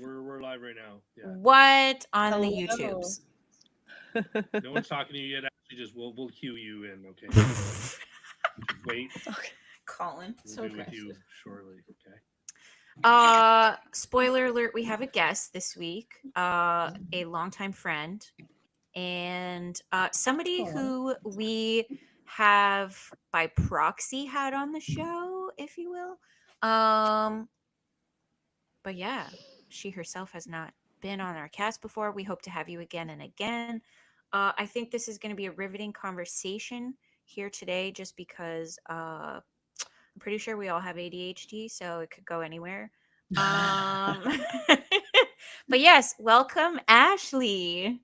We're live right now. Yeah. What on the Hello. YouTubes? No one's talking to you yet. Actually, just we'll cue you in. Okay. Just wait. Okay. Colin, We'll so be with you aggressive. shortly. Okay. Spoiler alert, we have a guest this week, a longtime friend, and somebody Aw. who we have by proxy had on the show, if you will. But yeah, she herself has not been on our cast before. We hope to have you again and again. I think this is going to be a riveting conversation here today, just because I'm pretty sure we all have ADHD, so it could go anywhere. Um, but yes, welcome, Ashley.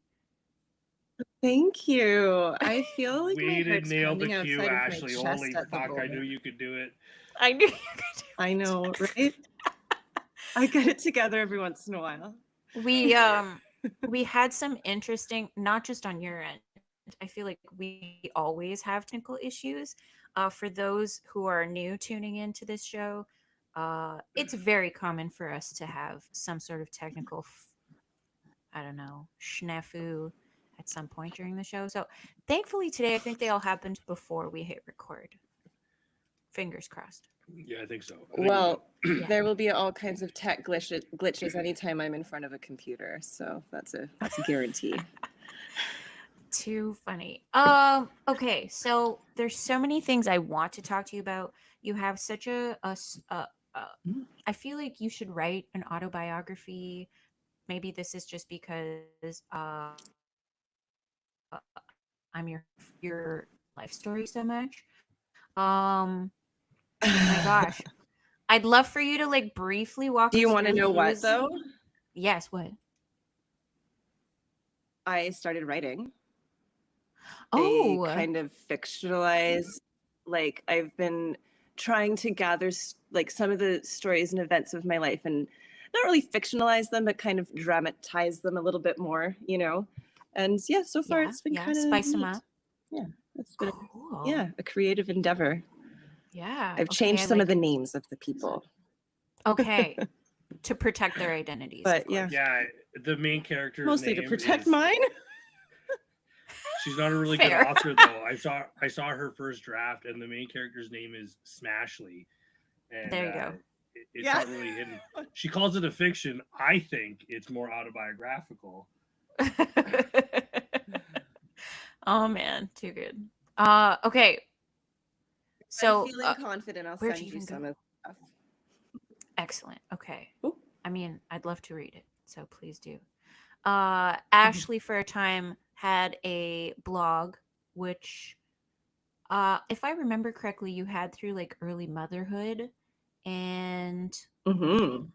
Thank you. I feel like my We didn't heart's nail the pounding cue, outside of my Ashley. chest Holy at the fuck! I knew moment. you could do it. I knew you could I do know, right? I get it together every once in a while. it. We had some interesting, not just on your end. I feel like we always have technical issues. For those who are new tuning into this show, it's very common for us to have some sort of technical, I don't know, snafu at some point during the show. So thankfully today, I think they all happened before we hit record. Fingers crossed. Yeah, I think so. I think we got. Well, Yeah. there will be all kinds of tech glitches anytime I'm in front of a computer, so that's a guarantee. Too funny. Okay, so there's so many things I want to talk to you about. You have such I feel like you should write an autobiography. Maybe this is just because I'm your life story so much. Oh my gosh. I'd love for you to like briefly walk Do you us want to through know who what is. though? Yes, what? I started writing a Oh, kind of fictionalized, like I've been trying to gather like some of the stories and events of my life and not really fictionalize them, but kind of dramatize them a little bit more, you know? And yeah, so far yeah, it's been yeah. kind of Spice them neat. up. Yeah, it's been Cool. a creative endeavor. Yeah. I've Okay, changed I some of like the it. names of the people, Okay. To protect their identities, of but yeah, course. Yeah, the main character's mostly to name protect is. mine. She's not a really good Fair. author though. I saw her first draft, and the main character's name is Smashly, and There you go. it's Yeah. not really hidden. She calls it a fiction. I think it's more autobiographical. Oh man, too good. Okay. I'm So, feeling confident. I'll where'd you send you even go? some of stuff. Excellent. Okay. Ooh. I mean, I'd love to read it, so please do. Ashley, for a time, had a blog, which, if I remember correctly, you had through like early motherhood, and Mm-hmm.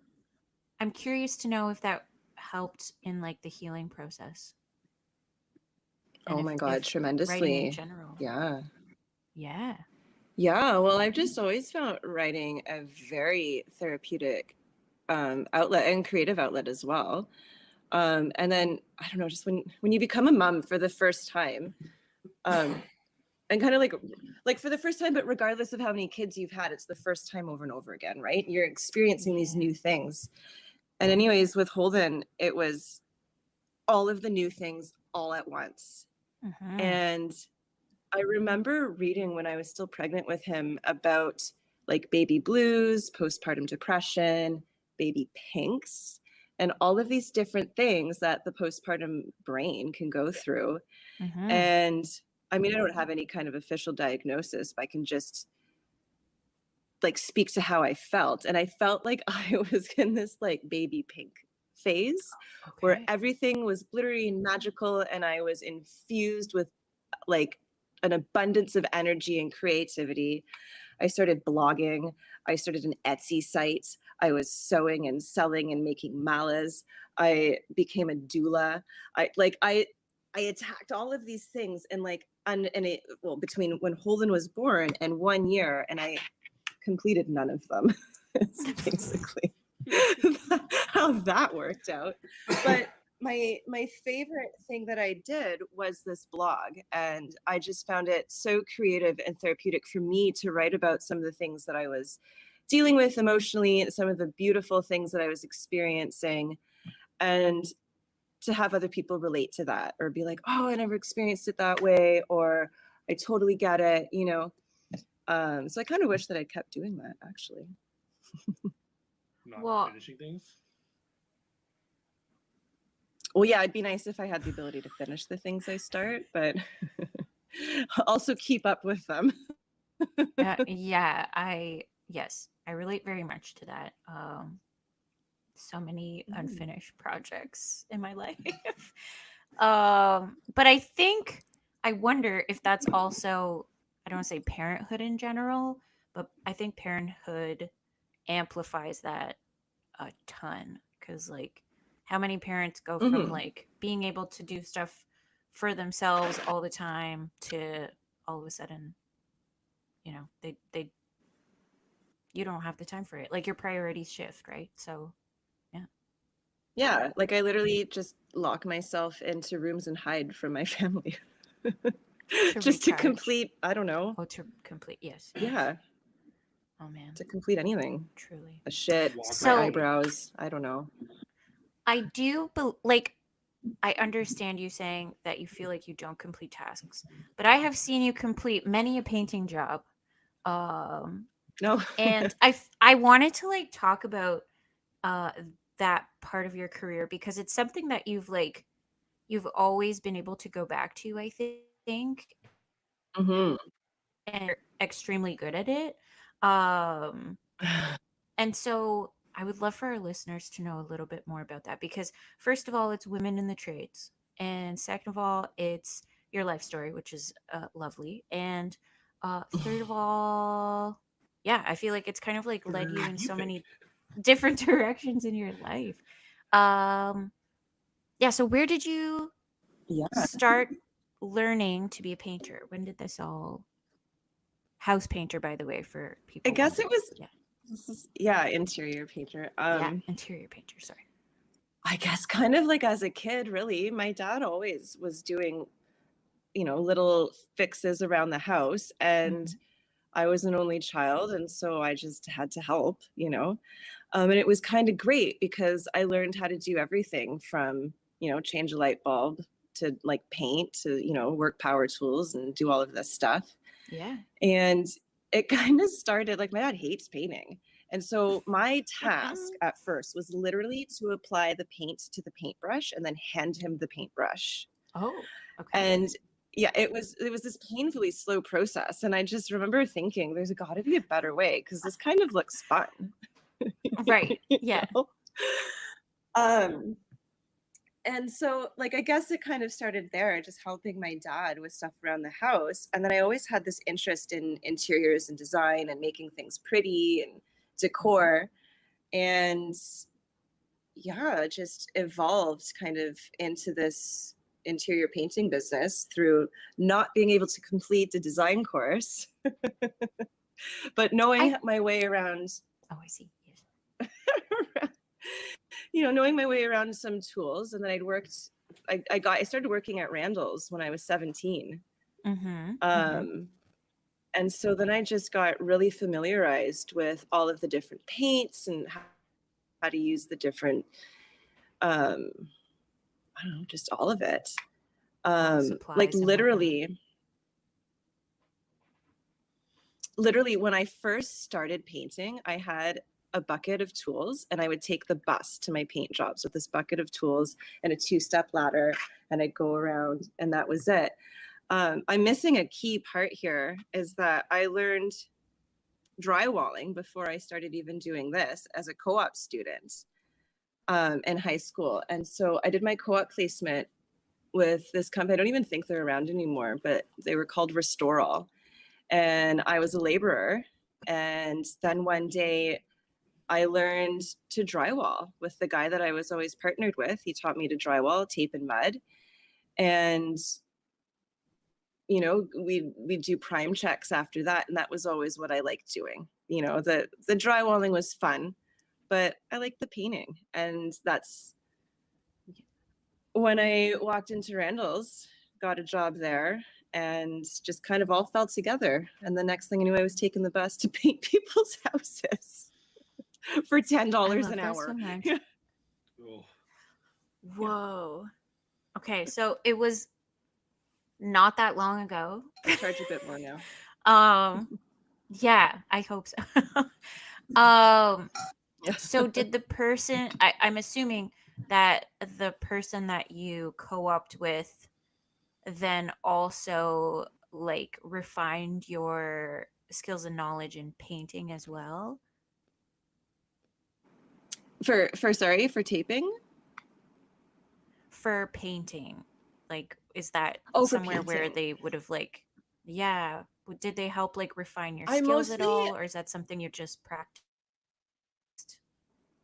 I'm curious to know if that helped in like the healing process, and Oh my God, if writing in tremendously. general. Yeah. Yeah. Yeah. Well, I've just always found writing a very therapeutic outlet and creative outlet as well. And then I don't know, just when you become a mom for the first time, um, and kind of like for the first time, but regardless of how many kids you've had, it's the first time over and over again, right? You're experiencing these Yeah. new things. And anyways, with Holden, it was all of the new things all at once. Mm-hmm. And I remember reading when I was still pregnant with him about like baby blues, postpartum depression, baby pinks, and all of these different things that the postpartum brain can go through. Mm-hmm. And I mean, I don't have any kind of official diagnosis, but I can just like speak to how I felt. And I felt like I was in this like baby pink phase where Okay. everything was glittery and magical, and I was infused with like an abundance of energy and creativity. I started blogging. I started an Etsy site. I was sewing and selling and making malas. I became a doula. I attacked all of these things and like and it well between when Holden was born and 1 year, and I completed none of them. It's basically how that worked out. But my favorite thing that I did was this blog, and I just found it so creative and therapeutic for me to write about some of the things that I was dealing with emotionally some of the beautiful things that I was experiencing, and to have other people relate to that or be like, oh, I never experienced it that way, or I totally get it, you know. So I kind of wish that I kept doing that, actually. Not Well, finishing things. Well, yeah, it'd be nice if I had the ability to finish the things I start, but also keep up with them. yeah, yes, I relate very much to that. So many unfinished projects in my life. But I wonder if that's also, I don't want to say parenthood in general, but I think parenthood amplifies that a ton, because like how many parents go from Mhm. like being able to do stuff for themselves all the time to all of a sudden, you know, they you don't have the time for it, like your priorities shift, right? So yeah. Yeah, like I literally just lock myself into rooms and hide from my family. To Just to recharge. complete, I don't know. Oh, to complete, yes. Yeah, Oh man, to complete anything. truly. A shit, Walk my So away. eyebrows, I don't know. I do like, I understand you saying that you feel like you don't complete tasks, but I have seen you complete many a painting job. Um, No. and I wanted to like talk about uh that part of your career, because it's something that you've always been able to go back to, I think, Mhm. and you're extremely good at it. Um, and so I would love for our listeners to know a little bit more about that, because first of all, it's women in the trades, and second of all, it's your life story, which is lovely, and third of all, yeah, I feel like it's kind of like led you in so Terrific. many different directions in your life. Um, yeah, so where did you Yeah, start learning to be a painter? When did this all, house painter, by the way, for I people guess it wondering? was, Yeah. yeah, interior painter. Yeah, interior painter, sorry. I guess kind of like as a kid, really. My dad always was doing, you know, little fixes around the house, and Mhm. I was an only child, and so I just had to help, you know. And it was kind of great because I learned how to do everything from, you know, change a light bulb to like paint to, you know, work power tools and do all of this stuff. Yeah. And it kind of started like my dad hates painting. And so my task at first was literally to apply the paint to the paintbrush and then hand him the paintbrush. Oh, okay. And yeah, it was this painfully slow process. And I just remember thinking there's got to be a better way because this kind of looks fun. Right. You Yeah. know? Um, and so like I guess it kind of started there, just helping my dad with stuff around the house. And then I always had this interest in interiors and design and making things pretty and decor. And yeah, it just evolved kind of into this interior painting business through not being able to complete a design course, but knowing I my way around, Oh, I see. Yes. you know, knowing my way around some tools. And then I started working at Randall's when I was 17. Mhm. Mhm. Um, and so then I just got really familiarized with all of the different paints and how to use the different, I don't know, just all of it. All the Like supplies and whatnot. literally when I first started painting, I had a bucket of tools and I would take the bus to my paint jobs with this bucket of tools and a 2-step ladder, and I'd go around and that was it. I'm missing a key part here is that I learned drywalling before I started even doing this as a co-op student in high school. And so I did my co-op placement with this company. I don't even think they're around anymore, but they were called Restore All. And I was a laborer. And then one day I learned to drywall with the guy that I was always partnered with. He taught me to drywall, tape and mud. And you know, we do prime checks after that, and that was always what I liked doing. You know, the drywalling was fun, but I liked the painting, and that's when I walked into Randall's, got a job there, and just kind of all fell together. And the next thing I knew, I was taking the bus to paint people's houses for $10 I love an that hour. so much. Oh, Whoa. Okay, so it was not that long ago. I charge a bit more now. Yeah, I hope so. um, Yeah. so did the person? I'm assuming that the person that you co-opt with then also like refined your skills and knowledge in painting as well. For taping. For painting, like, is that Oh, for somewhere where painting. they would have like, yeah, did they help like refine your I skills at mostly- all, or is that something you just practiced?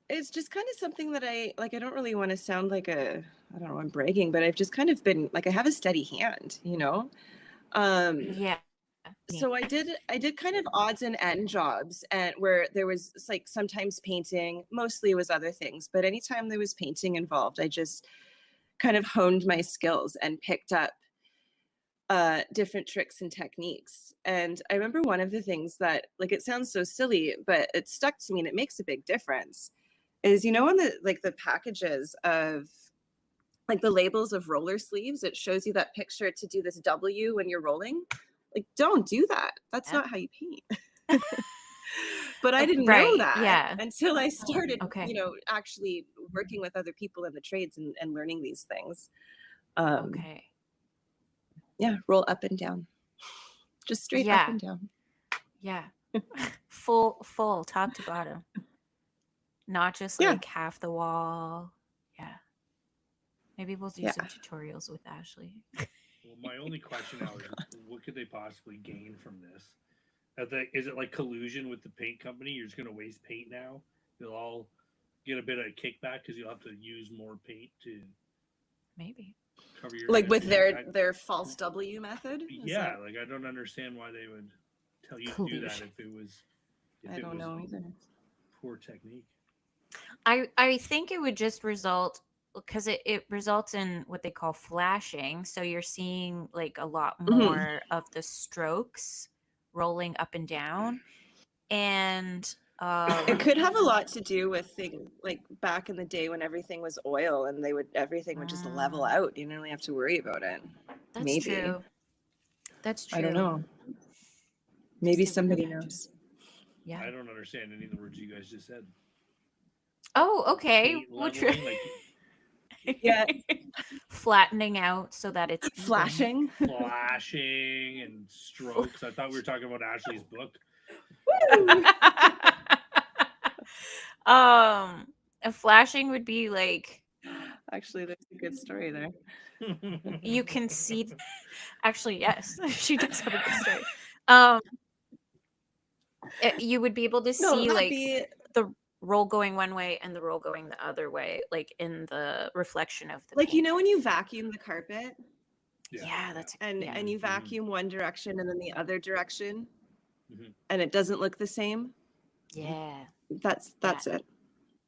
It's just kind of something that I like. I don't really want to sound like I don't know, I'm bragging, but I've just kind of been like, I have a steady hand, you know? Yeah. So I did kind of odds and end jobs, and where there was like sometimes painting, mostly it was other things, but anytime there was painting involved, I just kind of honed my skills and picked up different tricks and techniques. And I remember one of the things that, like, it sounds so silly, but it stuck to me and it makes a big difference, is, you know, on the packages of like the labels of roller sleeves, it shows you that picture to do this W when you're rolling. Like, don't do that. That's not how you paint. But I didn't know Right, that yeah. until I started, Okay. you know, actually working with other people in the trades and learning these things. Okay. Yeah, roll up and down. Just straight up Yeah. and down. Yeah. full top to bottom. Not just Yeah. like half the wall. Yeah. Maybe we'll do Yeah. some tutorials with Ashley. well, my only question now is, what could they possibly gain from this? Is it like collusion with the paint company? You're just going to waste paint now? They'll all get a bit of kickback because you'll have to use more paint to Maybe. cover your Like with energy. their false W method? Is Yeah, that- like I don't understand why they would tell you to do that Collusion. if it was I don't know either. poor technique. I think it would just result, because it results in what they call flashing. So you're seeing like a lot more of the strokes rolling up and down. And It could have a lot to do with things like back in the day when everything was oil and everything would just level out. You didn't really have to worry about it. that's Maybe. true. That's true. I don't know. Maybe Just somebody imagine. knows. Yeah. I don't understand any of the words you guys just said. Oh, okay. Paint We'll leveling, try. Yeah. Flattening out so that it's even. Flashing. flashing and strokes. I thought we were talking about Ashley's book. A flashing would be like, Actually, there's a good story there. you can see. Actually, yes, she does have a good story. You would be able to No, see that'd like be the roll going one way and the roll going the other way, like in the reflection of the like, you paint. know, when you vacuum the carpet Yeah, that's and yeah. and you vacuum one direction and then the other direction, Mhm. and it doesn't look the same. Yeah. That's it.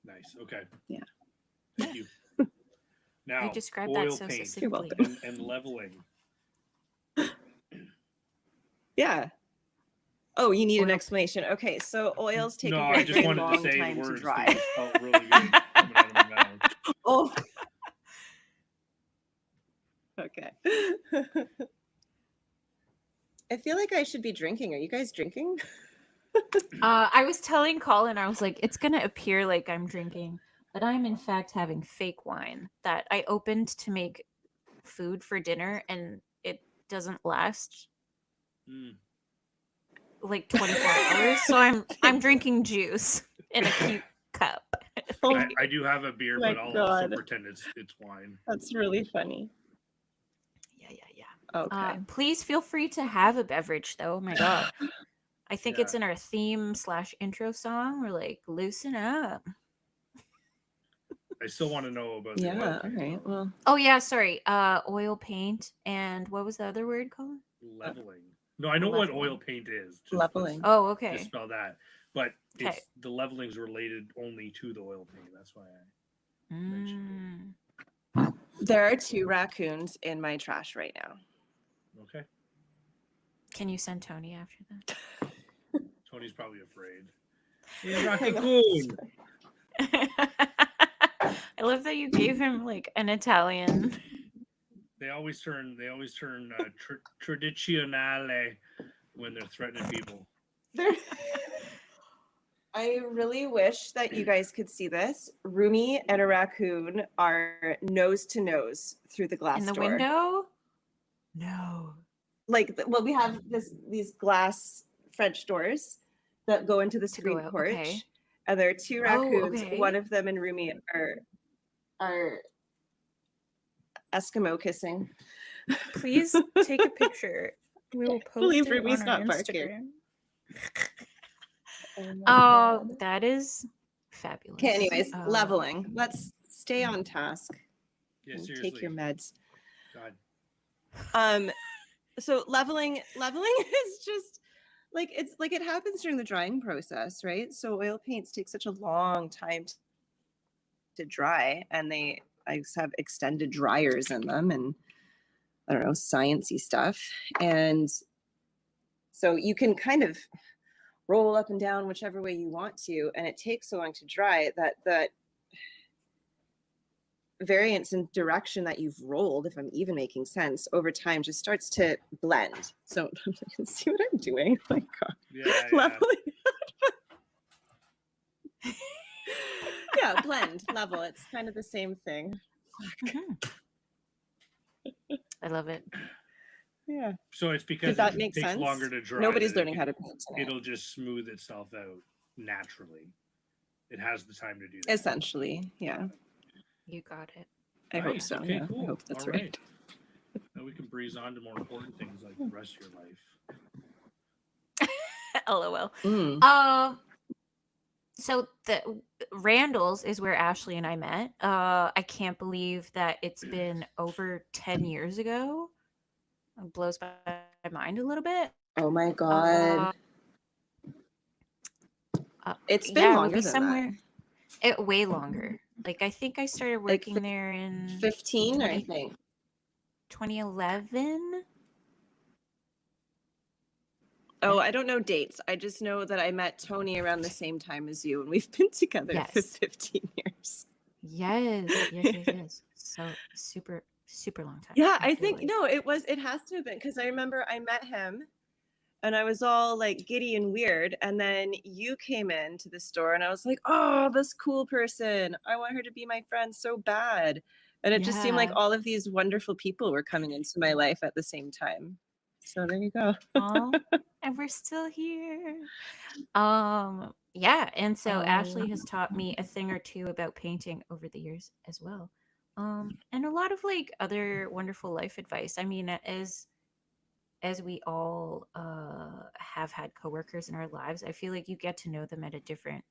Nice. Okay. Yeah. Thank you. Now, You described oil that so paint succinctly. welcome. and leveling. Yeah. Oh, you need an Oil- explanation. Okay, so oils take No, a I very, just very wanted to long say time the to words. dry. They just felt really good coming out of my mouth. Oh. Okay. I feel like I should be drinking. Are you guys drinking? I was telling Colin, I was like, it's gonna appear like I'm drinking, but I'm in fact having fake wine that I opened to make food for dinner, and it doesn't last Mm. like 24 hours. So I'm drinking juice in a cute cup. Oh, I do have a beer, my but I'll also God. pretend it's wine. that's really funny. Yeah. Okay. Please feel free to have a beverage, though. Oh my god. I think it's Yeah. in our theme / intro song. We're like, loosen up. I still want to know about the Yeah. oil All paint, right. though. Well, Oh yeah, sorry. Oil paint, and what was the other word, Colin? Leveling. No, I know what Leveling. oil paint is. Just Leveling. Oh, Let's okay. just spell that. But Okay. it's the leveling's related only to the oil paint. That's why I mentioned Mm. there are 2 raccoons in my trash right now. Okay. Can you send Tony after that? Tony's probably afraid. He's raccoon. I love that you gave him like an Italian. They always turn tradizionale when they're threatening people. I really wish that you guys could see this. Rumi and a raccoon are nose to nose through the glass In the door. window? No. Like, well, we have these glass French doors that go into the To go screen out, porch, okay. and there are two raccoons. okay. One of them and Rumi are Eskimo kissing. Please take a picture. We will post Believe it Ruby's on our not barking. Instagram. Oh, my Oh, God. that is fabulous. Okay, anyways, Uh, leveling. Let's stay on task. Yeah, and seriously. take your meds. God. So leveling is just like it happens during the drying process, right? So oil paints take such a long time to dry, and I just have extended dryers in them, and I don't know, sciencey stuff. And so you can kind of roll up and down whichever way you want to, and it takes so long to dry that variance in direction that you've rolled, if I'm even making sense, over time just starts to blend. So you can see what I'm doing. Oh my God. Yeah. Leveling. Yeah, blend, level. It's kind of the same thing. I love it. Yeah. So it's because that it make takes sense? longer to dry. Nobody's that learning how to paint tonight. It'll just smooth itself out naturally. It has the time to do that. Essentially, yeah. You got it. I hope Nice, so. Okay, Yeah. cool. I hope that's All right. Now we can breeze on to more important things like the rest of your life. LOL. Mm. So the Randall's is where Ashley and I met. I can't believe that it's been over 10 years ago. It blows my mind a little bit. Oh my God. It's been it would longer be than somewhere. Way longer. Like I think I started Like working there in that. 15, 20 I think. 2011. Oh, I don't know dates. I just know that I met Tony around the same time as you, and we've been together for Yes. 15 years. Yes. So super long time. Yeah, I feel think like. no, it has to have been, because I remember I met him and I was all like giddy and weird, and then you came into the store and I was like, oh, this cool person, I want her to be my friend so bad. And it just seemed like Yeah. all of these wonderful people were coming into my life at the same time. So there you go. Aw, and we're still here. Yeah, and so Ashley has taught me a thing or two about painting over the years as well. And a lot of like other wonderful life advice. I mean, as we all have had coworkers in our lives, I feel like you get to know them at a different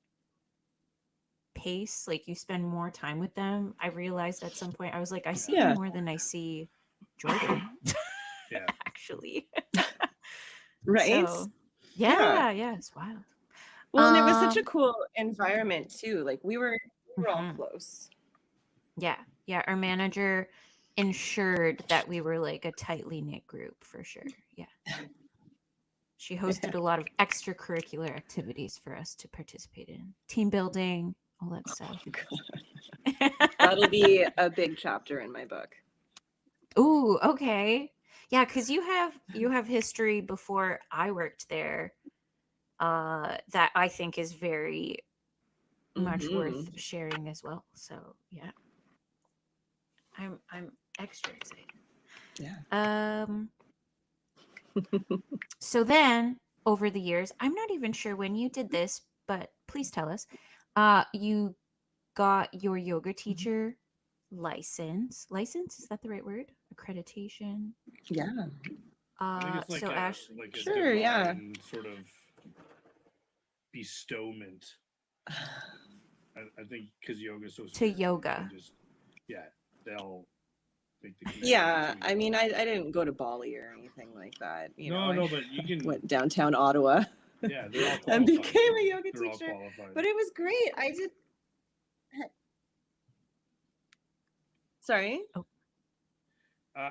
pace. Like you spend more time with them. I realized at some point I was like, I see Yeah. you more than I see Jordan. Yeah. Actually. Right? So, yeah, it's wild. Well, and it was such a cool environment too. Like we were all Mhm. close. Yeah. Our manager ensured that we were like a tightly knit group for sure. Yeah. She hosted a lot of extracurricular activities for us to participate in, team building, all that stuff. That'll be a big chapter in my book. Ooh, okay. Yeah, because you have history before I worked there, that I think is very much worth sharing as well. So yeah, I'm extra excited. Yeah. So then over the years, I'm not even sure when you did this, but please tell us. You got your yoga teacher license. License, is that the right word? Accreditation. Yeah. I think it's like So a, Ash, like a Sure, yeah. divine sort of bestowment. I think because yoga is so To spiritual, yoga. they'll make the connection Yeah. between I mean, both. I didn't go to Bali or anything like that. You know, No, I but you can. went downtown Ottawa Yeah, they're all qualified. and became a yoga They're all teacher. qualified. But it was great. I did. Sorry? Oh.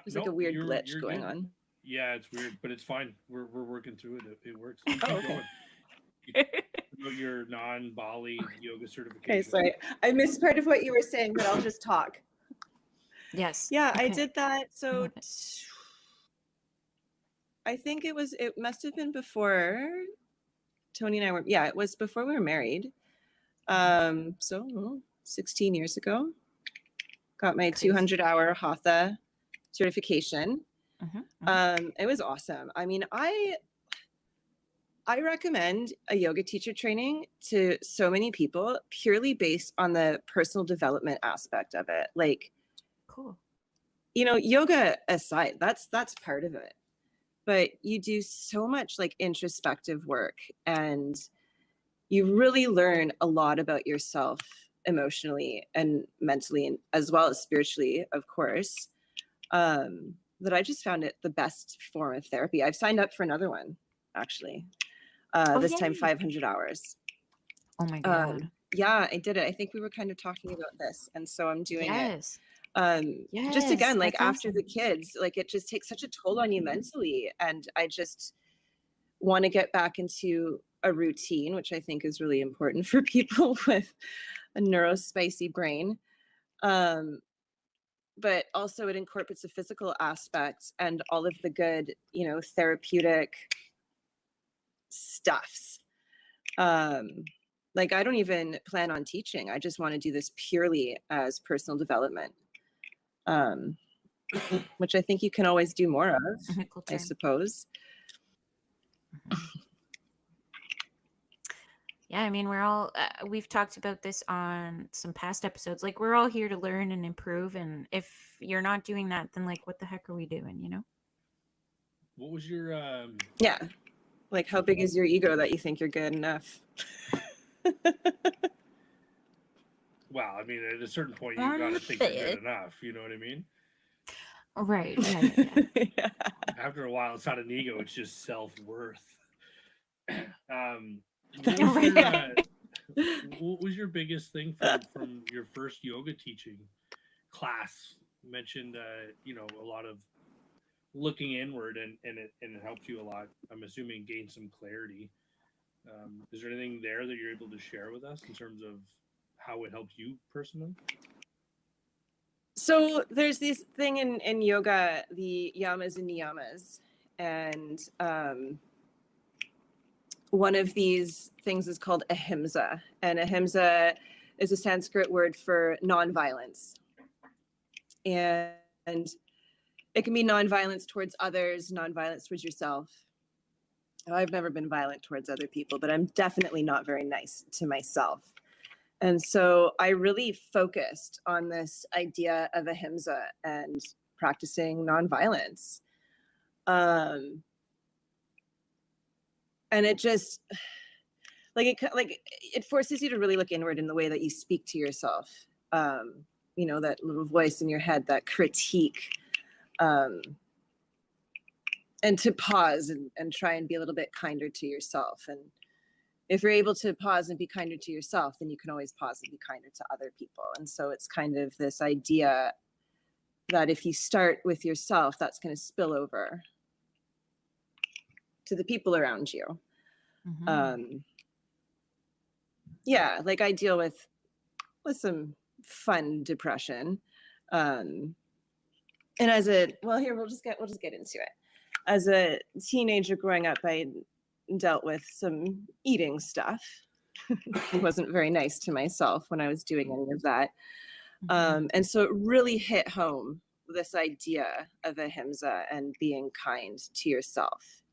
There's like a weird glitch going on. Yeah, it's weird, but it's fine. We're working through it. It works. You Oh, keep okay. going. You promote your non-Bali yoga Okay, certification. sorry. I missed part of what you were saying, but I'll just talk. Yes. Yeah, I Okay. did that. So love it. I think it must have been before Tony and I were, yeah, it was before we were married. So 16 years ago, got my Crazy. 200-hour Hatha certification. Mhm. It was awesome. I mean, I recommend a yoga teacher training to so many people purely based on the personal development aspect of it. Like, Cool. you know, yoga aside, that's part of it. But you do so much like introspective work, and you really learn a lot about yourself emotionally and mentally, and as well as spiritually, of course. That I just found it the best form of therapy. I've signed up for another one, actually. Oh, This time yay. 500 hours. Oh my god. Yeah, I did it. I think we were kind of talking about this, and so I'm doing it. Yes. Just again, Yes. like That's after the awesome. kids, like it just takes such a toll on you mentally, and I just want to get back into a routine, which I think is really important for people with a neurospicy brain. Um, but also it incorporates a physical aspect and all of the good, you know, therapeutic stuffs. Like I don't even plan on teaching. I just want to do this purely as personal development, which I think you can always do more of, Cool I term. suppose. Yeah, I mean, we're all, we've talked about this on some past episodes. Like, we're all here to learn and improve. And if you're not doing that, then, like, what the heck are we doing, you know? What was your Yeah. Like, how big is your ego that you think you're good enough? Well, I mean, at a certain point, you got to think you're good enough. You know what I mean? Right. Yeah. Yeah. After a while, it's not an ego; it's just self-worth. What was your biggest thing from your first yoga teaching class? You mentioned, you know, a lot of looking inward, and it helped you a lot. I'm assuming gain some clarity. Is there anything there that you're able to share with us in terms of how it helped you personally? So there's this thing in yoga, the yamas and niyamas. And one of these things is called ahimsa. And ahimsa is a Sanskrit word for nonviolence. And it can be nonviolence towards others, nonviolence towards yourself. I've never been violent towards other people, but I'm definitely not very nice to myself. And so I really focused on this idea of ahimsa and practicing nonviolence. And it just it forces you to really look inward in the way that you speak to yourself. You know, that little voice in your head, that critique. And to pause and try and be a little bit kinder to yourself. And if you're able to pause and be kinder to yourself, then you can always pause and be kinder to other people. And so it's kind of this idea that if you start with yourself, that's going to spill over to the people around you. Yeah, like I deal with some fun depression. And as a, well, here, we'll just get into it. As a teenager growing up, I dealt with some eating stuff. I wasn't very nice to myself when I was doing any of that. And so it really hit home, this idea of ahimsa and being kind to yourself,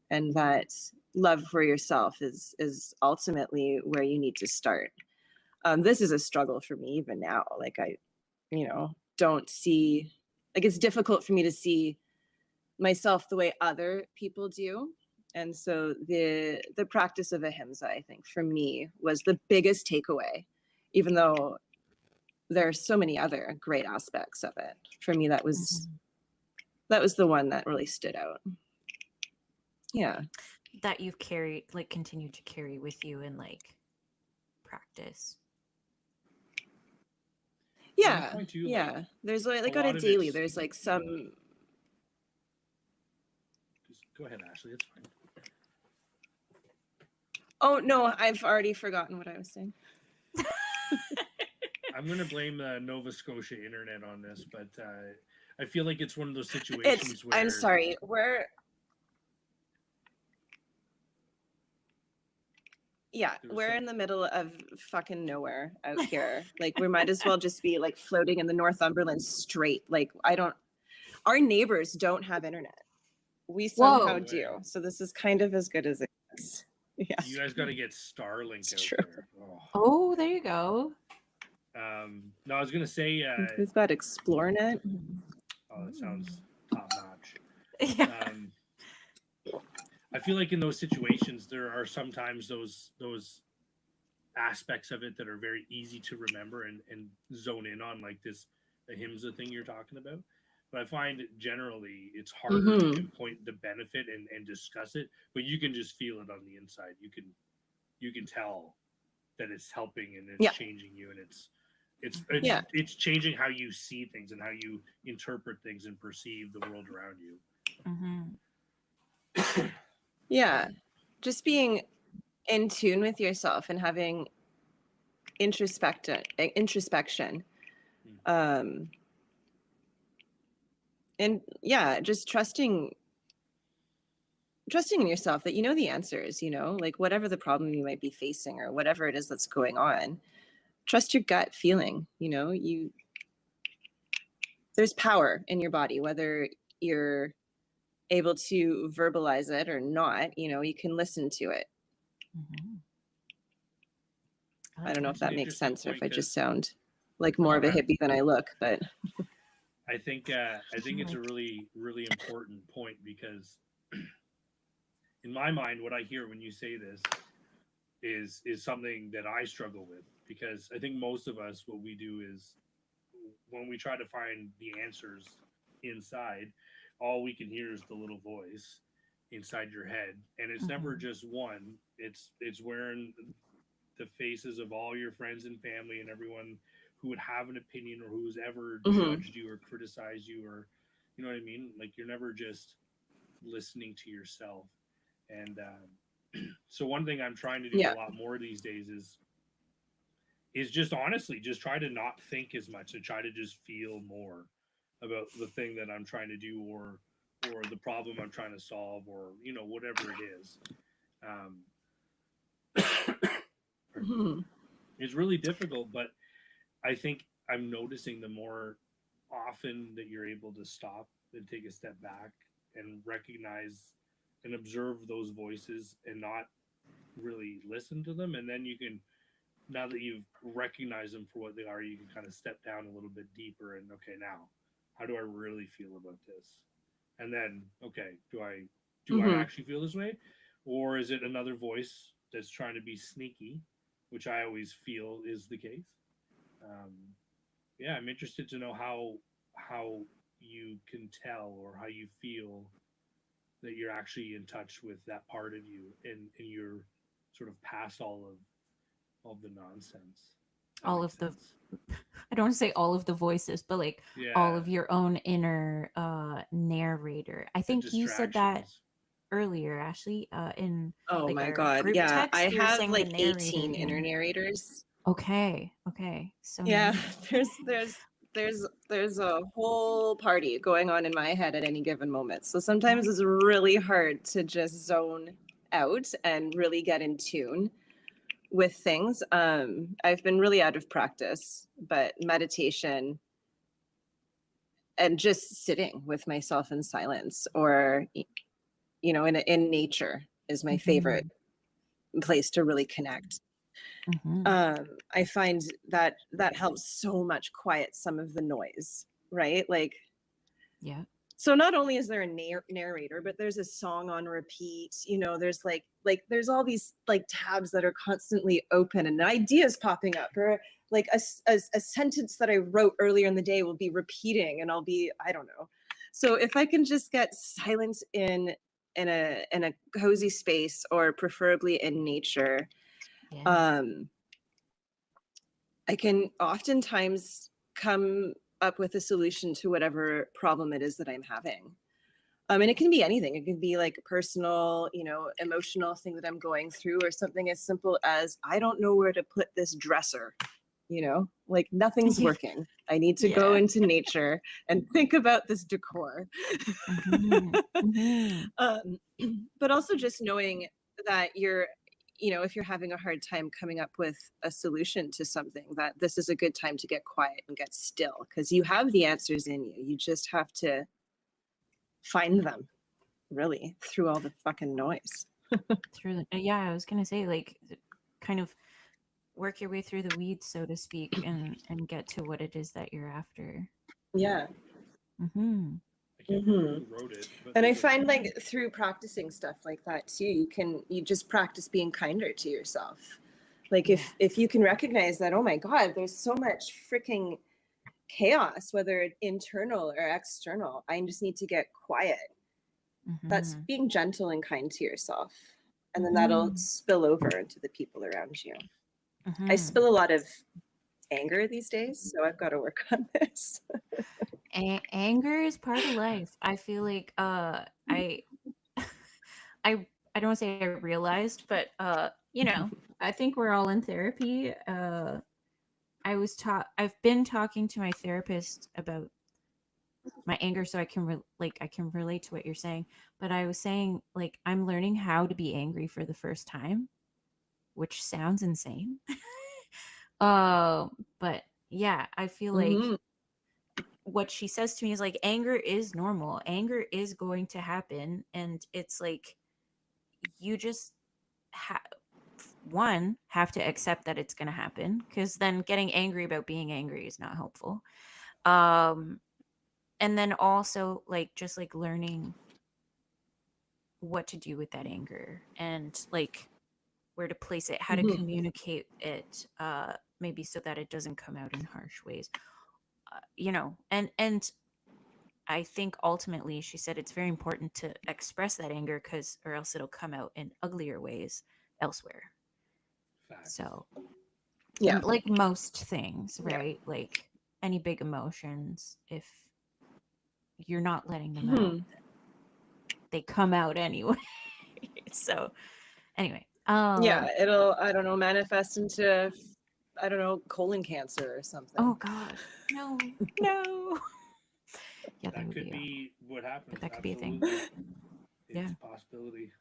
and that love for yourself is ultimately where you need to start. This is a struggle for me even now. Like I, you know, don't see, like it's difficult for me to see myself the way other people do. And so the practice of ahimsa, I think, for me was the biggest takeaway, even though there are so many other great aspects of it. For me, that was the one that really stood out. Yeah. That you've carried, like, continued to carry with you in, like, practice. Yeah. Yeah. There's like on a daily, there's like some Go ahead, Ashley. It's fine. Oh no, I've already forgotten what I was saying. I'm going to blame Nova Scotia internet on this, but I feel like it's one of those It's situations where I'm sorry. There was We're some- in the middle of fucking nowhere out here. Like we might as well just be like floating in the Northumberland Strait. Like our neighbors don't have internet. We somehow Whoa. do. So this is kind of as good as it gets. Yeah. you guys got to get Starlink It's out true. there. Oh. Oh, there you go. No, I was going to say, We've got ExploreNet. oh, that sounds top notch. Yeah. I feel like in those situations, there are sometimes those aspects of it that are very easy to remember and zone in on, like the Ahimsa thing you're talking about. But I find generally it's harder to Mhm. pinpoint the benefit and discuss it, but you can just feel it on the inside. You can tell that it's helping and it's Yeah. changing you, and Yeah. it's changing how you see things and how you interpret things and perceive the world around you. Mm-hmm. Yeah. Just being in tune with yourself and having introspection. And yeah, just trusting in yourself that you know the answers, like whatever the problem you might be facing or whatever it is that's going on. Trust your gut feeling, there's power in your body, whether you're able to verbalize it or not, you can listen to it. Mm-hmm. I don't know if It's an that makes interesting sense or if I point, just 'cause- sound like more of a hippie than I look, but I think it's a really, really important point, because in my mind, what I hear when you say this is something that I struggle with, because I think most of us, what we do is when we try to find the answers inside, all we can hear is the little voice inside your head, and it's never Mhm. just one. It's wearing the faces of all your friends and family and everyone who would have an opinion or who's ever Mhm. judged you or criticized you, or you know what I mean? Like, you're never just listening to yourself. And so one thing I'm trying to do Yeah. a lot more these days is just honestly just try to not think as much and try to just feel more about the thing that I'm trying to do, or the problem I'm trying to solve, or whatever it is. Mhm. It's really difficult, but I think I'm noticing the more often that you're able to stop and take a step back and recognize and observe those voices and not really listen to them, and then you can, now that you've recognized them for what they are, you can kind of step down a little bit deeper and, okay, now how do I really feel about this? And then, okay, do I Mhm. actually feel this way, or is it another voice that's trying to be sneaky, which I always feel is the case. Yeah, I'm interested to know how you can tell or how you feel that you're actually in touch with that part of you, and you're sort of past all of the nonsense. That All makes of the sense. I don't want to say all of the voices, but like all Yeah, of your own inner narrator. I the think you said that distractions. earlier, Ashley, in Oh like my our God. group Yeah. text. I You were have saying like the narrator 18 here. inner narrators. Okay. So Yeah. many. There's a whole party going on in my head at any given moment. So sometimes it's really hard to just zone out and really get in tune with things. I've been really out of practice, but meditation and just sitting with myself in silence, or in nature is my favorite place to really connect. Mhm. I find that helps so much quiet some of the noise, right? Like, Yeah. so not only is there a narrator, but there's a song on repeat. There's like there's all these like tabs that are constantly open and ideas popping up, or like a sentence that I wrote earlier in the day will be repeating, and I'll be, I don't know. So if I can just get silence in a cozy space, or preferably in nature, Yeah. I can oftentimes come up with a solution to whatever problem it is that I'm having. And it can be anything. It can be like a personal, you know, emotional thing that I'm going through, or something as simple as I don't know where to put this dresser. You know, like nothing's working. I need to go Yeah. into nature and think about this decor. Mhm, mhm. But also just knowing that you're, you know, if you're having a hard time coming up with a solution to something, that this is a good time to get quiet and get still, because you have the answers in you. You just have to find them, really, through all the fucking noise. Through the, yeah, I was gonna say, like, kind of work your way through the weeds, so to speak, and get to what it is that you're after. Yeah. Mm-hmm. I can't remember who wrote it, but And I there's a- find like through practicing stuff like that too, you just practice being kinder to yourself. Like if you can recognize that, oh my God, there's so much freaking chaos, whether it's internal or external. I just need to get quiet. That's Mhm. being gentle and kind to yourself. And then that'll Mhm. spill over into the people around you. I Mhm. spill a lot of anger these days, so I've got to work on this. Anger is part of life. I feel like I I don't want to say I realized, but you know, I think we're all in therapy. I've been talking to my therapist about my anger, so I can I can relate to what you're saying. But I was saying, like, I'm learning how to be angry for the first time, which sounds insane. But yeah, I feel like Mhm. what she says to me is like, anger is normal. Anger is going to happen, and it's like you just have to accept that it's going to happen, because then getting angry about being angry is not helpful. Um and then also, like, just like learning what to do with that anger, and like where to place it, how to Mhm. communicate it, maybe so that it doesn't come out in harsh ways, you know. And I think ultimately she said it's very important to express that anger, because or else it'll come out in uglier ways elsewhere. Facts. So, Yeah. and like most things, Yeah. right? Like any big emotions, if you're not letting them out, Mhm. they come out anyway. So, anyway, Yeah, it'll, I don't know, manifest into, I don't know, colon cancer or something. oh God, no, no. Yeah, that That would could be awful. be what happens. But that could be a thing. Absolutely. Yeah. It's a possibility.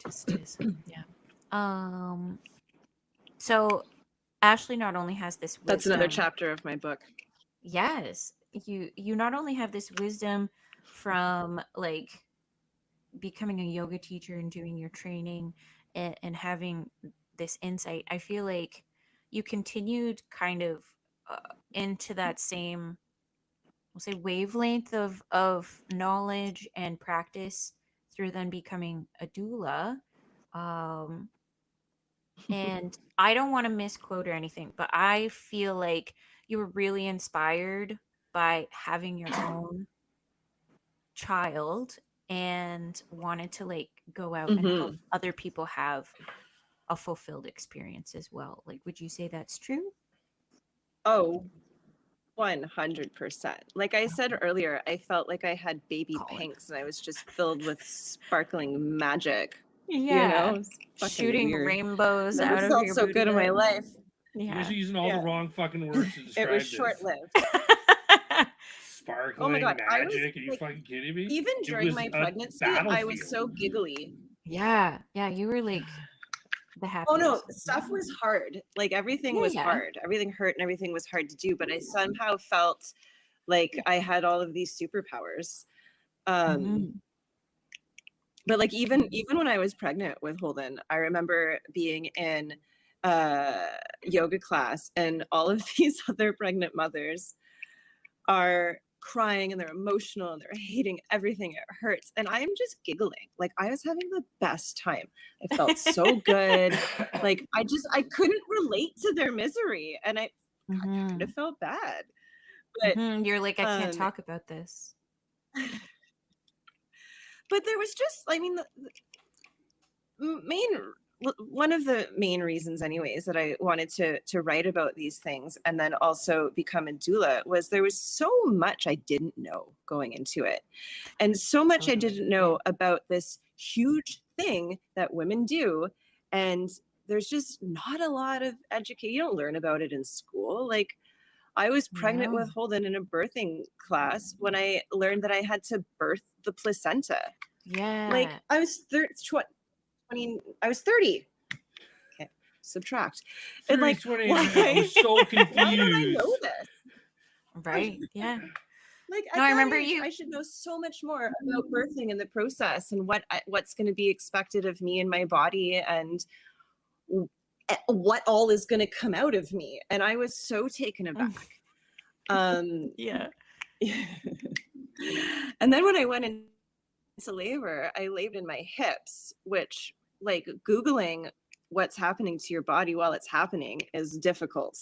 Just is. Yeah. So Ashley not only has this wisdom. That's another chapter of my book. Yes. You not only have this wisdom from like becoming a yoga teacher and doing your training, and having this insight. I feel like you continued kind of into that same, we'll say, wavelength of knowledge and practice through then becoming a doula. Um, and I don't want to misquote or anything, but I feel like you were really inspired by having your own child and wanted to like go out and help Mhm. other people have a fulfilled experience as well. Like, would you say that's true? Oh, 100%. Like I said earlier, I felt like I had baby Colin. pinks and I was just filled with sparkling magic. Yeah. You know, it was fucking Shooting weird. rainbows Never out of felt your so booty good in my hole. life. You guys Yeah. are using all Yeah. the wrong fucking words to describe It was this. short-lived. Sparkling Oh my God, I was magic. Are you like, fucking kidding me? even It during was my a pregnancy, I was battlefield. so giggly. Yeah. Yeah. You were like the happiest. Oh no, stuff was hard. Like everything was Yeah. hard. Everything hurt and everything was hard to do, but I somehow felt like I had all of these superpowers. Mhm. But like even when I was pregnant with Holden, I remember being in yoga class and all of these other pregnant mothers are crying and they're emotional and they're hating everything. It hurts. And I'm just giggling. Like I was having the best time. I felt so good. Like I couldn't relate to their misery. And I kind of felt bad. But You're like, I can't talk about this. but there was just, I mean, the main one of the main reasons anyways that I wanted to write about these things and then also become a doula was there was so much I didn't know going into it, and so much I Totally. didn't know about this huge thing that women do. And there's just not a lot of education. You don't learn about it in school. Like, I was pregnant No. with Holden in a birthing class when I learned that I had to birth the placenta. Yeah. Like, I was 20, I was 30. Okay, subtract. And like, 320, why? I was so Why don't I confused. know this? Right. Yeah. Like, No, at I that remember age, you. I should know so much more about birthing and the process and what's going to be expected of me and my body and what all is going to come out of me. And I was so taken aback. Yeah. And then when I went into labor, I labored in my hips, which, like, Googling what's happening to your body while it's happening is difficult.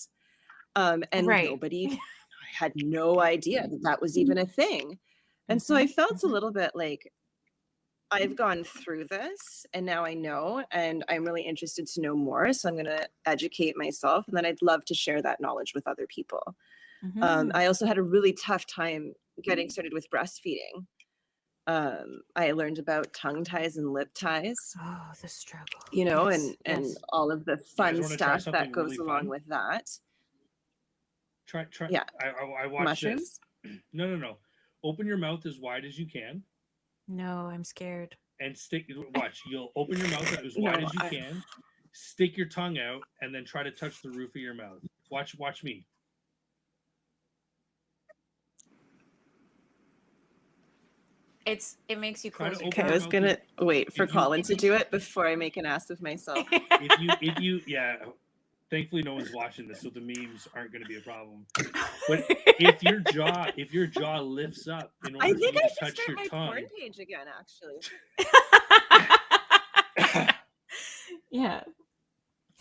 And Right. nobody, I had no idea that that was even a thing. And so I felt a little bit like I've gone through this and now I know, and I'm really interested to know more. So I'm going to educate myself, and then I'd love to share that knowledge with other people. I also had a really tough time getting started with breastfeeding. I learned about tongue ties and lip ties, Oh, the struggle. you know, Yes, and yes. all of the guys fun wanna try stuff that something goes really along fun? with that. Try. Yeah. I watched Mushrooms. this. No. Open your mouth as wide as you can No, I'm scared. and stick. Watch. You'll open your mouth as No, wide as you can. Stick your tongue out and then try to touch the roof of your mouth. Watch me. It makes you Try to close your Okay, I open was your mouth. mouth. gonna wait for if you- Colin if to you- do it before I make an ass of myself. If you yeah. Thankfully, no one's watching this, so the memes aren't going to be a problem. But if your jaw lifts up in order I for think you I to should touch start your my tongue, porn page again, actually. Yeah.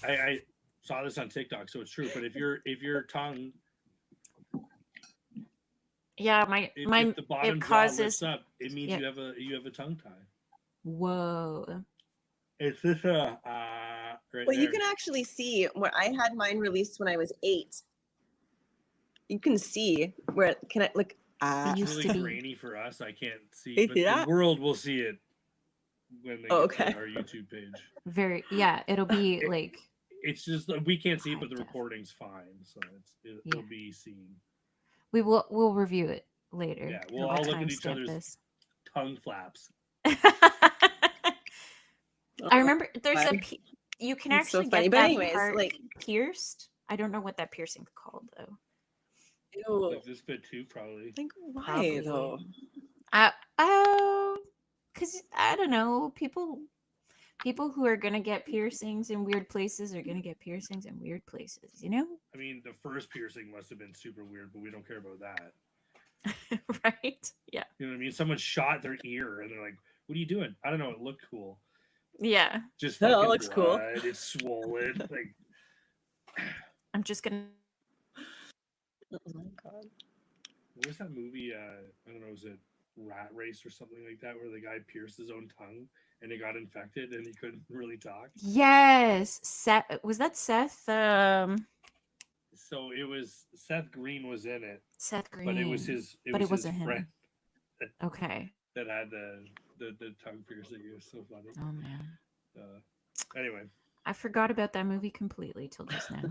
I saw this on TikTok, so it's true. But if your tongue, Yeah, if the bottom it jaw lifts causes. up, it means yeah. you have a tongue tie. Whoa. It's just right Well, there. you can actually see where I had mine released when I was 8. You can see where, can I look? It It's used really to be. grainy for us. I can't see, You but see the that? world will see it when they Oh, get okay. to our YouTube page. Very. Yeah, it'll be like. It's just we can't see it, but the High def. recording's fine, so it'll be seen. We'll review it later. Yeah, we'll We'll all look at each timestamp other's this. tongue flaps. I remember there's a God. you can It's so actually funny. get But that anyways, part like, pierced. I don't know what that piercing's called though. ew, Like this bit too, probably. like, why Probably. though? Because I don't know, people who are gonna get piercings in weird places are gonna get piercings in weird places, you know? I mean, the first piercing must have been super weird, but we don't care about that. Right? Yeah. You know what I mean? Someone shot their ear, and they're like, "What are you doing?" I don't know. It looked cool. Yeah. Just That fucking looks cool. blood. It's swollen. Like, I'm just gonna. Oh my God. what was that movie? I don't know. Was it Rat Race or something like that, where the guy pierced his own tongue and it got infected and he couldn't really talk? Yes, Seth. Was that Seth? So it was Seth Green was in it, Seth Green. but it was his. But it was his wasn't him. friend Okay. that had the tongue piercing. It was so funny. Oh man. Anyway, I forgot about that movie completely till just now.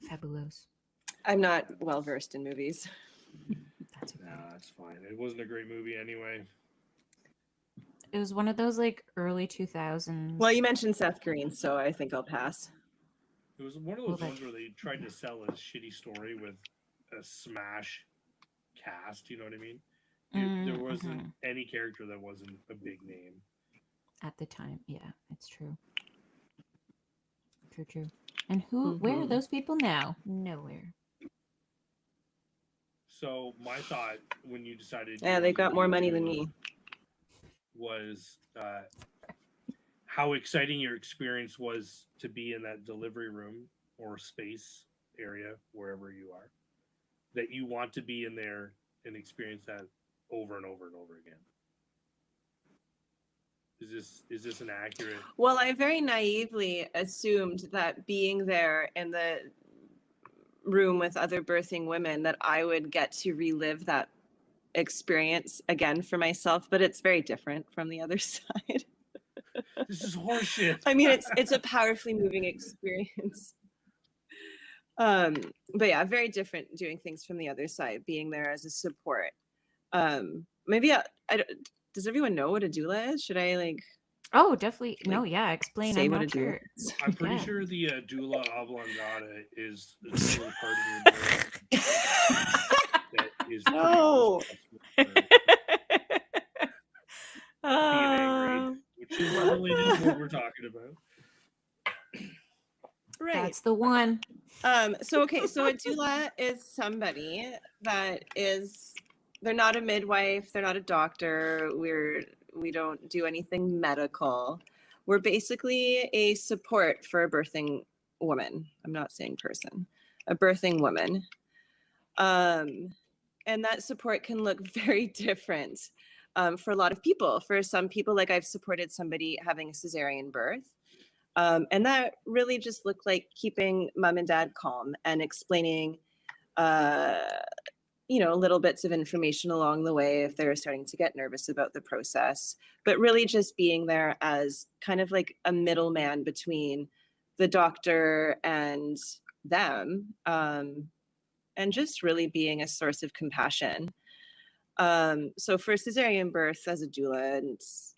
Fabulous. I'm not well versed in movies. That's okay. nah, it's fine. It wasn't a great movie anyway. It was one of those like early 2000s. Well, you mentioned Seth Green, so I think I'll pass. It was one of those ones where they tried to sell a shitty story with a smash cast. You know what I mean? There wasn't any character that wasn't a big name at the time. Yeah, it's true. True. And where are those people now? Nowhere. So my thought when you decided, Yeah, they've got more money than me. Was how exciting your experience was to be in that delivery room or space area, wherever you are, that you want to be in there and experience that over and over and over again. Is this an accurate? Well, I very naively assumed that being there in the room with other birthing women, that I would get to relive that experience again for myself, but it's very different from the other side. This is horseshit. I mean, it's a powerfully moving experience. But yeah, very different doing things from the other side, being there as a support. Maybe does everyone know what a doula is? Should I like Oh, definitely. Like, No, yeah. Explain. say I'm what not a doula sure. is? I'm pretty Yeah. sure the doula oblongata is the little part of your brain that is pretty No. responsible for being angry, which is really just what we're talking about. Right. That's the one. So a doula is somebody that is, they're not a midwife, they're not a doctor, we don't do anything medical. We're basically a support for a birthing woman. I'm not saying person, a birthing woman. And that support can look very different for a lot of people. For some people, like I've supported somebody having a cesarean birth. And that really just looked like keeping mom and dad calm and explaining, little bits of information along the way if they're starting to get nervous about the process, but really just being there as kind of like a middleman between the doctor and them, and just really being a source of compassion. So for cesarean births as a doula, it's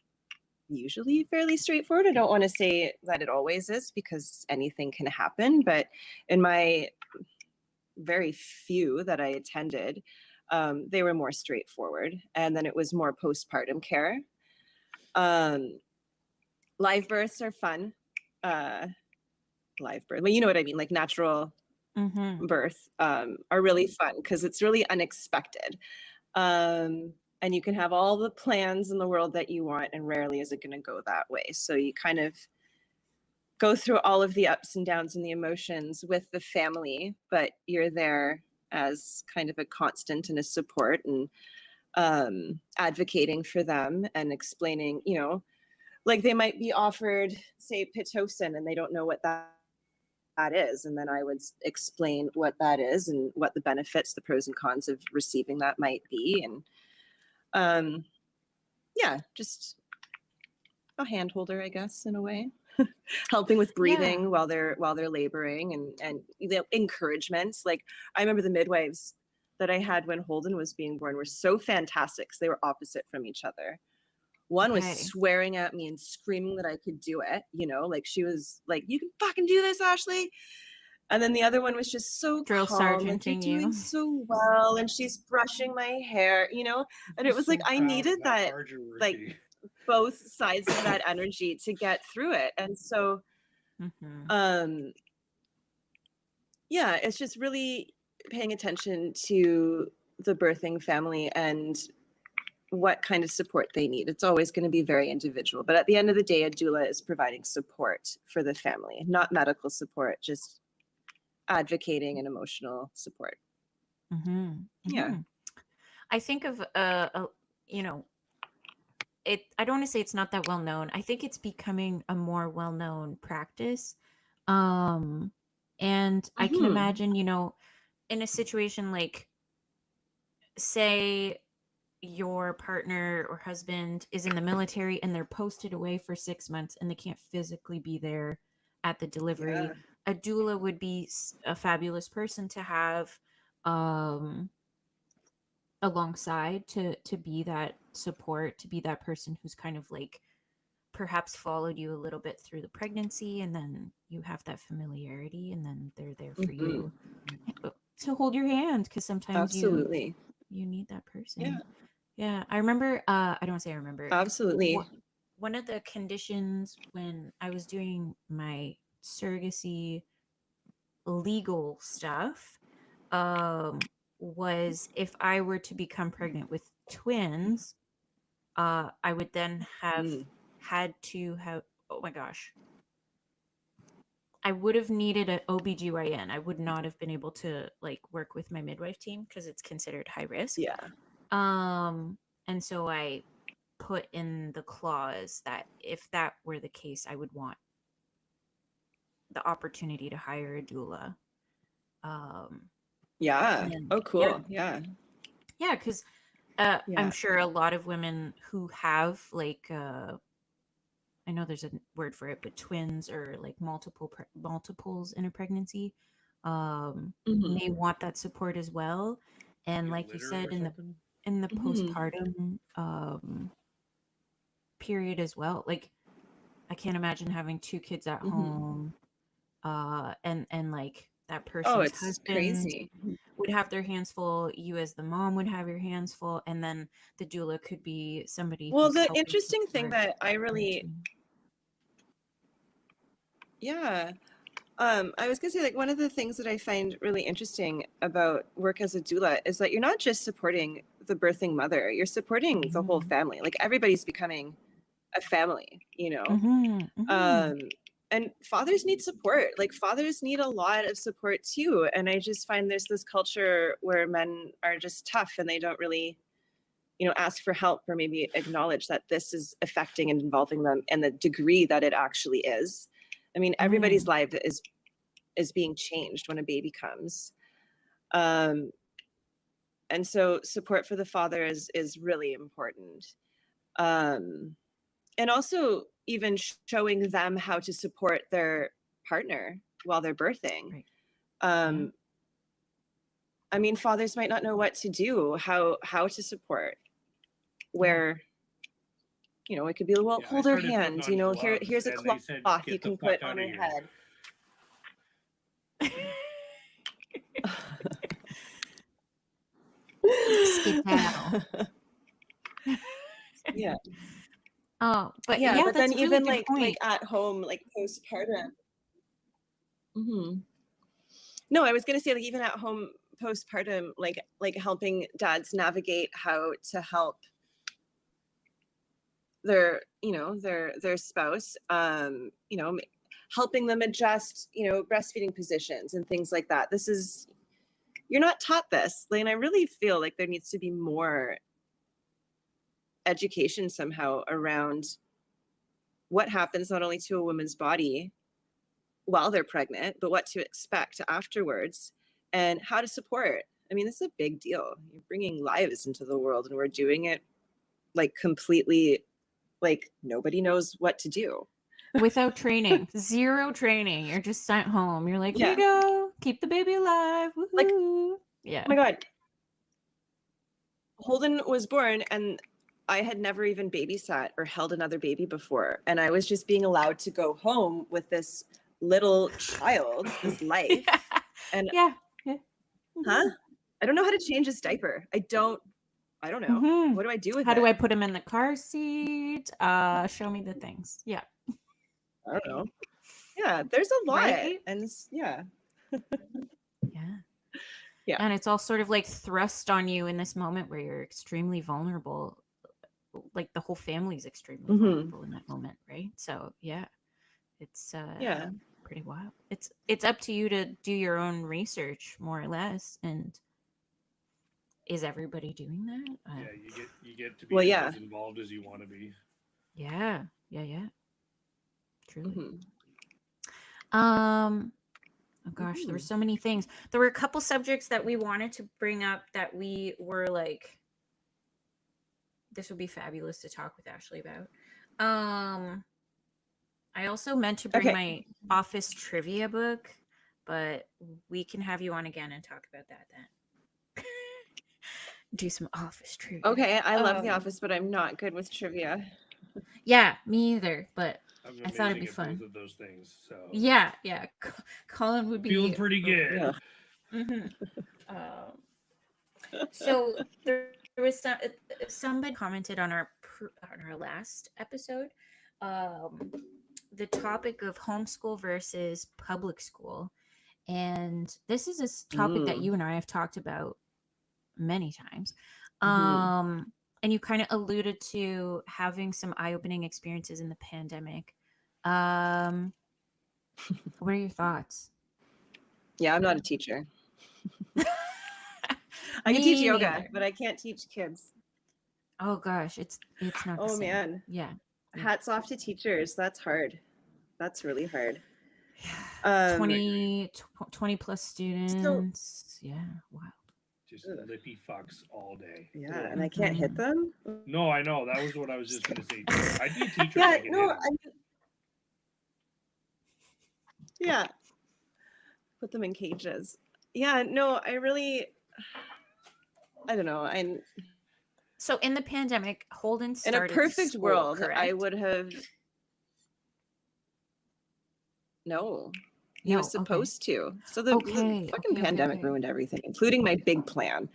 usually fairly straightforward. I don't want to say that it always is because anything can happen, but in my very few that I attended, they were more straightforward. And then it was more postpartum care. Live births are fun. Live birth, well, you know what I mean, like natural birth are really fun because it's really unexpected. And you can have all the plans in the world that you want, and rarely is it going to go that way. So you kind of go through all of the ups and downs and the emotions with the family, but you're there as kind of a constant and a support, and advocating for them and explaining, like they might be offered, say, Pitocin, and they don't know what that is. And then I would explain what that is and what the benefits, the pros and cons of receiving that might be. And just a hand holder, I guess, in a way. Helping with breathing while they're laboring, and the encouragements. Like I remember the midwives that I had when Holden was being born were so fantastic because they were opposite from each other. One was swearing at me and screaming that I could do it, like she was like, "You can fucking do this, Ashley." And then the other one was just so drill calm, sergeanting like, "You're doing so well," and she's brushing my hair, and it was like I needed that, like both sides of that energy to get through it. And so it's just really paying attention to the birthing family and what kind of support they need. It's always going to be very individual, but at the end of the day, a doula is providing support for the family, not medical support, just advocating and emotional support. I think of I don't want to say it's not that well known. I think it's becoming a more well known practice. And I can imagine, in a situation like, say your partner or husband is in the military and they're posted away for 6 months and they can't physically be there at the delivery. A doula would be a fabulous person to have alongside to be that support, to be that person who's kind of like perhaps followed you a little bit through the pregnancy, and then you have that familiarity, and then they're there for you to hold your hand, because sometimes you need that person. I remember I don't say I remember one of the conditions when I was doing my surrogacy legal stuff was if I were to become pregnant with twins, I would then have had to have, oh my gosh, I would have needed an OBGYN. I would not have been able to like work with my midwife team because it's considered high risk. And so I put in the clause that if that were the case, I would want the opportunity to hire a doula. Yeah. And Oh, cool. Yeah. yeah, because Yeah. I'm sure a lot of women who have like I know there's a word for it, but twins or like multiples in a pregnancy Mhm. may want that support as well. And Get like you litter said, or in something? the Mhm. postpartum period as well. Like I can't imagine having two kids at Mhm. home, and like that Oh, person's it's husband crazy. would have their hands full. You as the mom would have your hands full, and then the doula could be somebody Well, who's the helping interesting thing support that I in really, between. yeah. I was gonna say, like, one of the things that I find really interesting about work as a doula is that you're not just supporting the birthing mother, you're supporting the whole Mhm. family. Like everybody's becoming a family, you know? Mhm. Mhm. And fathers need support. Like fathers need a lot of support too. And I just find there's this culture where men are just tough and they don't really, ask for help or maybe acknowledge that this is affecting and involving them and the degree that it actually is. I mean, everybody's Mm. life is being changed when a baby comes. Um, and so support for the father is really important. Um, and also even showing them how to support their partner while they're birthing. Right. Um, I mean, fathers might not know what to do, how to support. Yeah. Where it could be, well, Yeah, I hold her started putting hand. on gloves, Here's a and they cloth said, you "Get the can fuck put out on of her here." head. Skedaddle. Yeah, Oh, but yeah, yeah, but that's then a really even good like point. at home, like postpartum. No, I was gonna say, like, even at home postpartum, like helping dads navigate how to help their spouse, helping them adjust, breastfeeding positions and things like that. You're not taught this, and I really feel like there needs to be more education somehow around what happens not only to a woman's body while they're pregnant, but what to expect afterwards and how to support. I mean, this is a big deal. You're bringing lives into the world, and we're doing it like completely, like nobody knows what to do. Without training, zero training. You're just sent home. You're like, here you Yeah. go, keep the baby alive. Like, Woohoo! Yeah. oh my God, Holden was born and I had never even babysat or held another baby before. And I was just being allowed to go home with this little child, this life. And Yeah. Yeah. huh? I don't know how to change his diaper. I don't know. Mhm. What do I do with How it? do I put him in the car seat? Show me the things. Yeah. I don't know. Yeah, there's a lot. Right? And yeah. Yeah. Yeah. And it's all sort of like thrust on you in this moment where you're extremely vulnerable. Like the whole family's extremely Mhm. vulnerable in that moment, right? So yeah, it's Yeah. pretty wild. It's up to you to do your own research, more or less. And is everybody doing that? Yeah, you get to be Well, as yeah. involved as you want to be. Yeah, truly. Mhm. Oh gosh, there were Mhm. so many things. There were a couple subjects that we wanted to bring up that we were like, this would be fabulous to talk with Ashley about. I also meant to bring Okay. my office trivia book, but we can have you on again and talk about that then. Do some office trivia. Okay, I love The Office, but I'm not good with trivia. Yeah, me either, but I'm I thought it'd amazing be at fun. both of those things. So Yeah. Colin would be feeling pretty good. Yeah. Mhm. So there was somebody commented on our last episode, the topic of homeschool versus public school, and this is a topic that Mm. you and I have talked about many times. Mhm. And you kind of alluded to having some eye-opening experiences in the pandemic. What are your thoughts? Yeah, I'm not a teacher. I can teach Me yoga, neither. but I can't teach kids. Oh gosh, it's not the Oh same. man, Yeah. hats off to teachers. That's hard. That's really hard. Um, 20 plus so students. Yeah. Wow. Just ugh, lippy fucks all day. yeah, Ugh. and I can't hit Mhm. them. No, I know. That was what I was just gonna say too. I'd be a teacher if Yeah, I could no, hit him. yeah, put them in cages. Yeah, no, I really, I don't know. I'm So in the pandemic, Holden in a started perfect school, world, I correct? would have no. He No. was Okay. supposed to. So the Okay. fucking Okay. Okay. pandemic Okay. ruined everything, including my big plan.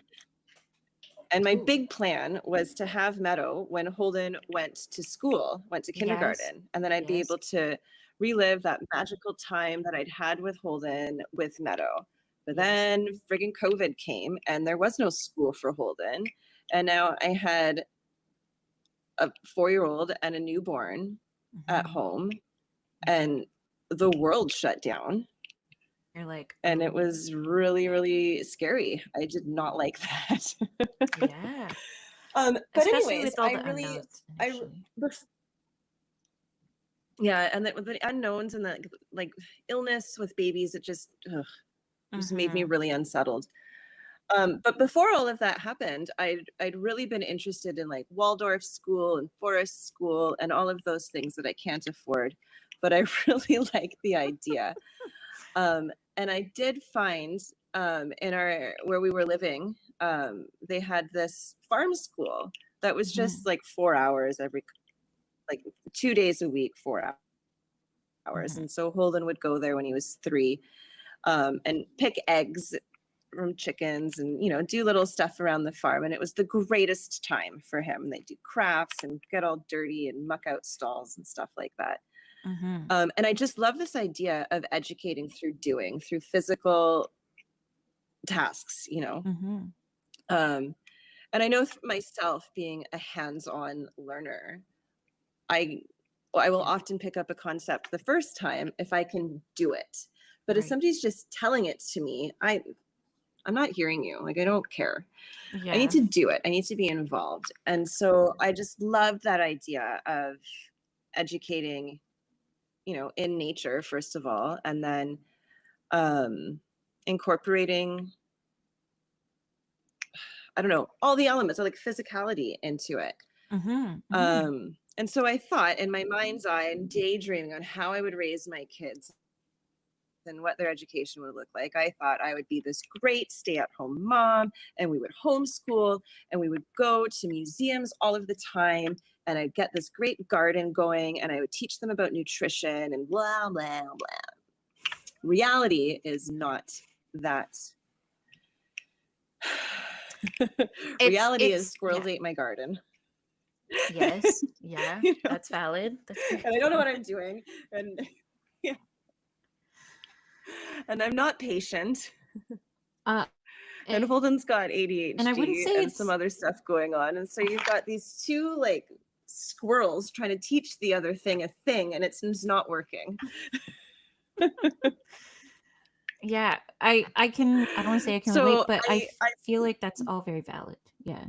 And my Ooh. big plan was to have Meadow when Holden went to school, went to Yes. kindergarten, and then I'd be Yes. able to relive that magical time that I'd had with Holden with Meadow. But Yes. then friggin' COVID came and there was no school for Holden. And now I had a 4-year-old and a newborn at Mhm. home, and the world shut down. You're like, And it oh, was really, really scary. I did not like that. yeah. But Especially anyways, with all I the really, unknowns I initially. yeah, and the unknowns and the like illness with babies, it just made me Mhm. really unsettled. But before all of that happened, I'd really been interested in like Waldorf school and Forest school and all of those things that I can't afford, but I really like the idea. And I did find in our where we were living, they had this farm school that was Mhm. just like 4 hours every like 2 days a week, 4 hours. Mhm. And so Holden would go there when he was 3, and pick eggs from chickens and do little stuff around the farm, and it was the greatest time for him. They do crafts and get all dirty and muck out stalls and stuff like that. Mhm. And I just love this idea of educating through doing, through physical tasks. Mhm. um, and I know myself being a hands-on learner, I I will Yeah. often pick up a concept the first time if I can do it. But if Right. somebody's just telling it to me, I'm not hearing you. Like, I don't care. I need Yeah. to do it. I need to be involved. And so I just love that idea of educating, in nature, first of all, and then um, incorporating, I don't know, all the elements of like physicality into it. Mhm. Mhm. And so I thought in my mind's eye and daydreaming on how I would raise my kids and what their education would look like. I thought I would be this great stay-at-home mom, and we would homeschool, and we would go to museums all of the time, and I'd get this great garden going, and I would teach them about nutrition and blah, blah, blah. Reality is not that. Reality is squirrels Yeah. ate my garden. Yes. Yeah. You know, That's valid. That's very and I don't know what valid. I'm doing, and yeah, and I'm not patient. Uh, And and Holden's got I wouldn't ADHD say and some it's other stuff going on. And so you've got these two like squirrels trying to teach the other thing a thing, and it's just not working. yeah. I can I don't want to say I can relate, So but I feel like that's all very valid. Yeah.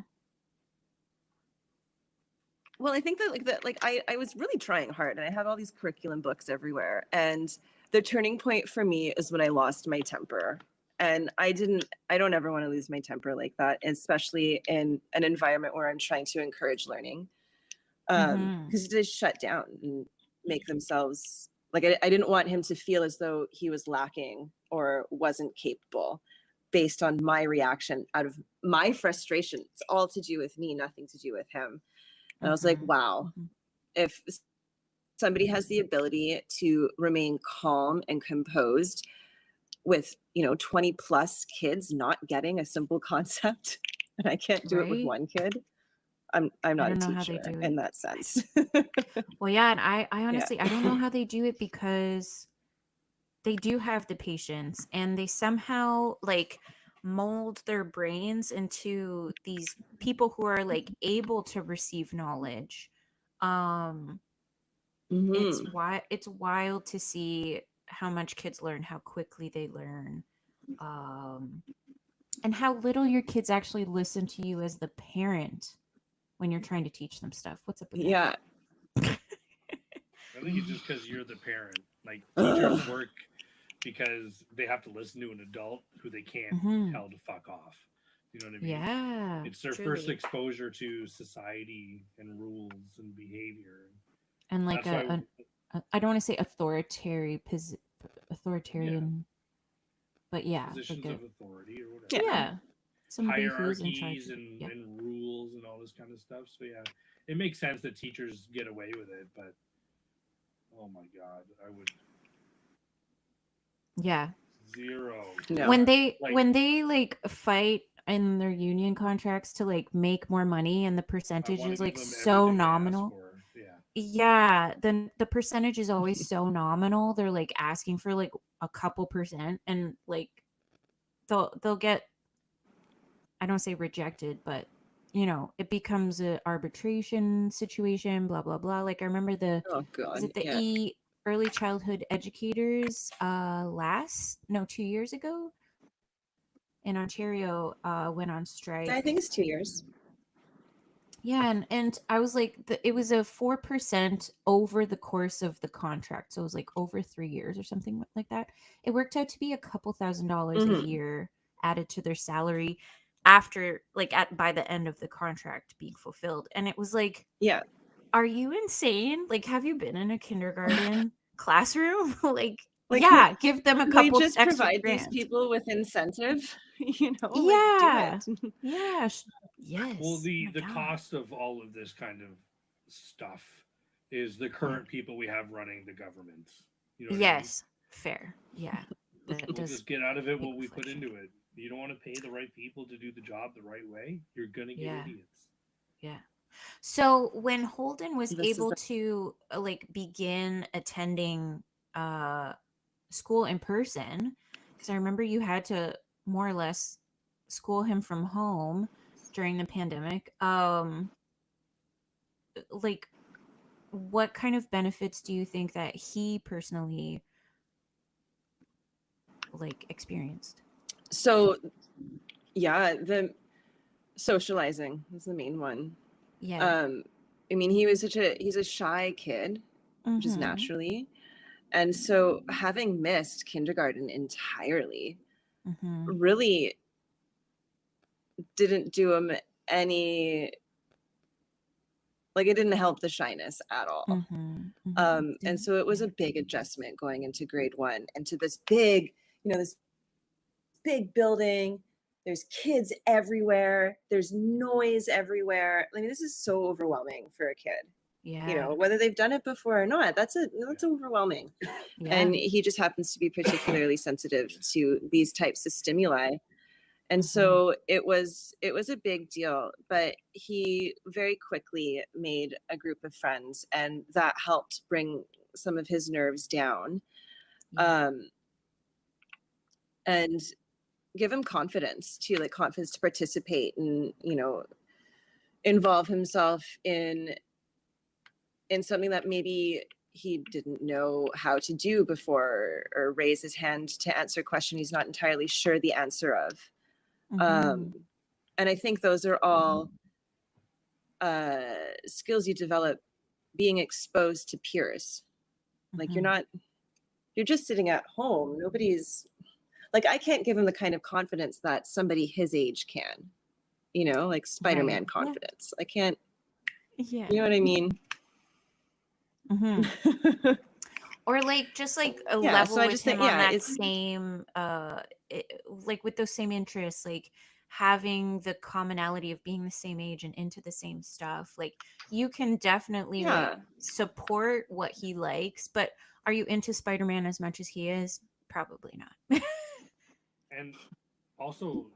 well, I think I was really trying hard, and I have all these curriculum books everywhere. And the turning point for me is when I lost my temper. And I don't ever want to lose my temper like that, especially in an environment where I'm trying to encourage learning. Mhm. Because he just shut down and make themselves like I didn't want him to feel as though he was lacking or wasn't capable based on my reaction out of my frustration. It's all to do with me, nothing to do with him. And I was like, Mhm. wow, Mhm. if somebody has the ability to remain calm and composed with 20 plus kids not getting a simple concept, and I can't do it with Right? one kid, I'm I not a don't know how they teacher do in it. that sense. Well, yeah, and I Yeah. honestly I don't know how they do it because they do have the patience and they somehow like mold their brains into these people who are like able to receive knowledge. Um it's Hmm. why it's wild to see how much kids learn, how quickly they learn. Um and how little your kids actually listen to you as the parent. when you're trying to teach them stuff. What's up with that? Yeah. I think it's just because you're the parent. Like teachers work because they have to listen to an adult who they can't Mhm. tell to fuck off. You know what I mean? Yeah. It's their first truly. exposure to society and rules and behavior. And like That's why I don't want to say authoritarian, but yeah, positions like of authority or whatever. yeah, somebody who's in charge. Hierarchies Of, and, yeah. and rules and all this kind of stuff. So yeah, it makes sense that teachers get away with it, but oh my god, I would Yeah. zero. No. When they Like, like fight in their union contracts to like make more money and the I percentage want to is give like them so everything they ask nominal. for. Yeah. Yeah, then the percentage is always so nominal. They're like asking for like a couple percent and like they'll get, I don't say rejected, but you know, it becomes a arbitration situation, blah blah blah. Like I remember the Oh god. is it the Yeah. early childhood educators 2 years ago in Ontario went on strike. I think it's 2 years. Yeah, and I was like, it was a 4% over the course of the contract, so it was like over 3 years or something like that. It worked out to be a couple $1,000s a Mhm. year added to their salary after, like, by the end of the contract being fulfilled, and it was like, Yeah. are you insane? Like, have you been in a kindergarten classroom? Like, Like, yeah, give them a Could we couple just extra provide these grand. people with incentive? You know, Yeah, like do it. yeah, yes. Well, Oh the my the God. cost of all of this kind of stuff is the current people we have running the governments. You know what Yes, fair. Yeah, that I mean? We'll does just get out of it big what we put inflation. into it. You don't want to pay the right people to do the job the right way, you're gonna get Yeah, idiots. yeah. So when Holden was This is able to like begin attending uh school in person, because I remember you had to more or less school him from home during the pandemic. Like what kind of benefits do you think that he personally like experienced? so yeah, the socializing is the main one. Yeah. I mean, he's a shy kid, just Mm-hmm. naturally. And so having missed kindergarten entirely Mm-hmm. really didn't do him any, like it didn't help the shyness at all. Mm-hmm. Mm-hmm. And so it was a big adjustment going into grade 1 and to this big, this big building. There's kids everywhere. There's noise everywhere. I mean, this is so overwhelming for a kid. Yeah. Whether they've done it before or not, that's overwhelming. Yeah. And he just happens to be particularly sensitive to these types of stimuli. And so it was a big deal, but he very quickly made a group of friends and that helped bring some of his nerves down. Yeah. And give him confidence to participate and, involve himself in something that maybe he didn't know how to do before, or raise his hand to answer a question he's not entirely sure the answer of. Mhm. And I think those are all skills you develop being exposed to peers. Like Mhm. you're just sitting at home. Nobody's like, I can't give him the kind of confidence that somebody his age can, like Spider-Man Right. Yeah. confidence. I can't, Yeah. you know what I mean? Mhm. Or like just like a Yeah, level so I with just think, him on that it's same like with those same interests, like having the commonality of being the same age and into the same stuff. Like you can definitely like yeah. support what he likes, but are you into Spider-Man as much as he is? Probably not. And also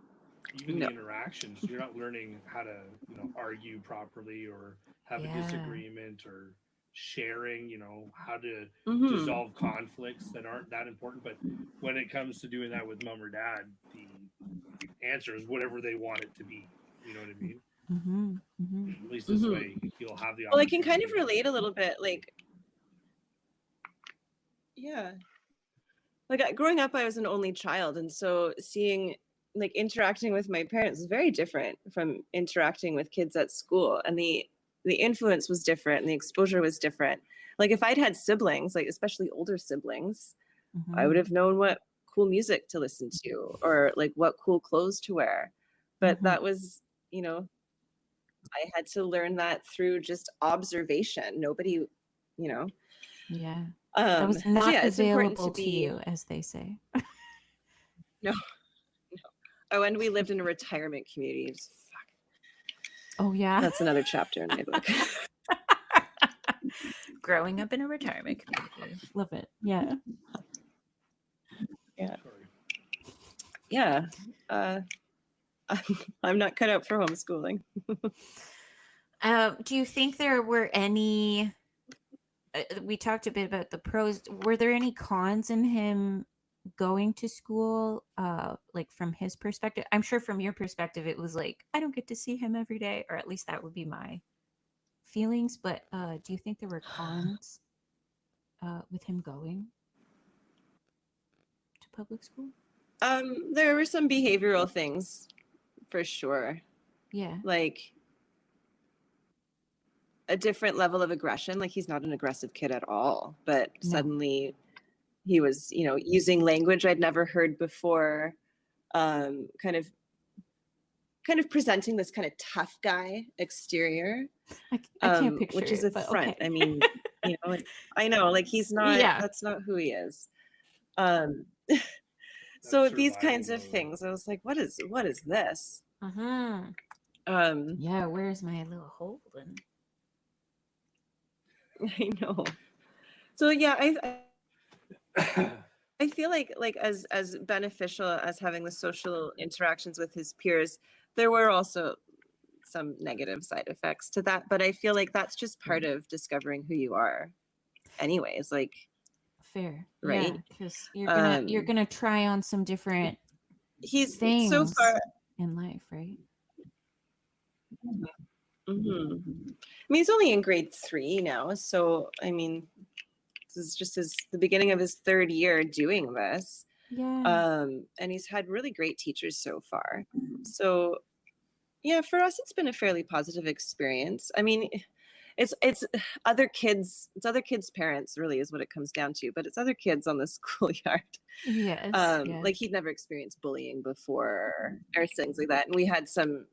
even No. the interactions, you're not learning how to, argue properly or have a Yeah. disagreement or sharing, how to Mhm. dissolve conflicts that aren't that important. But when it comes to doing that with mom or dad, the answer is whatever they want it to be. You know what I mean? Mhm. Mhm. At least this Mhm. way you'll have the Well, I can kind of opportunity. relate a little bit, like, yeah. Like growing up, I was an only child, and so seeing like interacting with my parents was very different from interacting with kids at school, and the influence was different and the exposure was different. Like if I'd had siblings, like especially older siblings, I would Mhm. have known what cool music to listen to or like what cool clothes to wear. But Mhm. that was, I had to learn that through just observation. Nobody, you know. Yeah. That was not Yeah, it's important available to to be you, as they say. no. Oh, and we lived in a retirement community. Fuck. Oh yeah. That's another chapter in my book. Growing up in a retirement community. Love it. Yeah. Yeah. Sorry. Yeah. I'm not cut out for homeschooling. Do you think there were any? We talked a bit about the pros. Were there any cons in him going to school? Like from his perspective, I'm sure from your perspective, it was like I don't get to see him every day, or at least that would be my feelings. But do you think there were cons with him going to public school? There were some behavioral things for sure. Yeah. Like a different level of aggression. Like he's not an aggressive kid at all, but No. suddenly he was, using language I'd never heard before, kind of presenting this kind of tough guy exterior, I can't picture which is it, a but front. okay. I mean, like, I know, like he's not. Yeah. That's not who he is. So these kinds of things, I was like, what is this? Mm-hmm. Yeah, where's my little Holden? I know. So yeah, I feel like as beneficial as having the social interactions with his peers, there were also some negative side effects to that. But I feel like that's just part of discovering who you are, anyways. Like, Fair, right? Because you're gonna try on some different He's things so far. in life, right? Mhm. I mean, he's only in grade 3 now, so I mean, this is just the beginning of his 3rd year doing this. Yeah. And he's had really great teachers so far. So yeah, for us, it's been a fairly positive experience. I mean, it's other kids, parents really is what it comes down to, but it's other kids on the schoolyard. Yes. Yeah. Like he'd never experienced bullying before or things like that. And we had some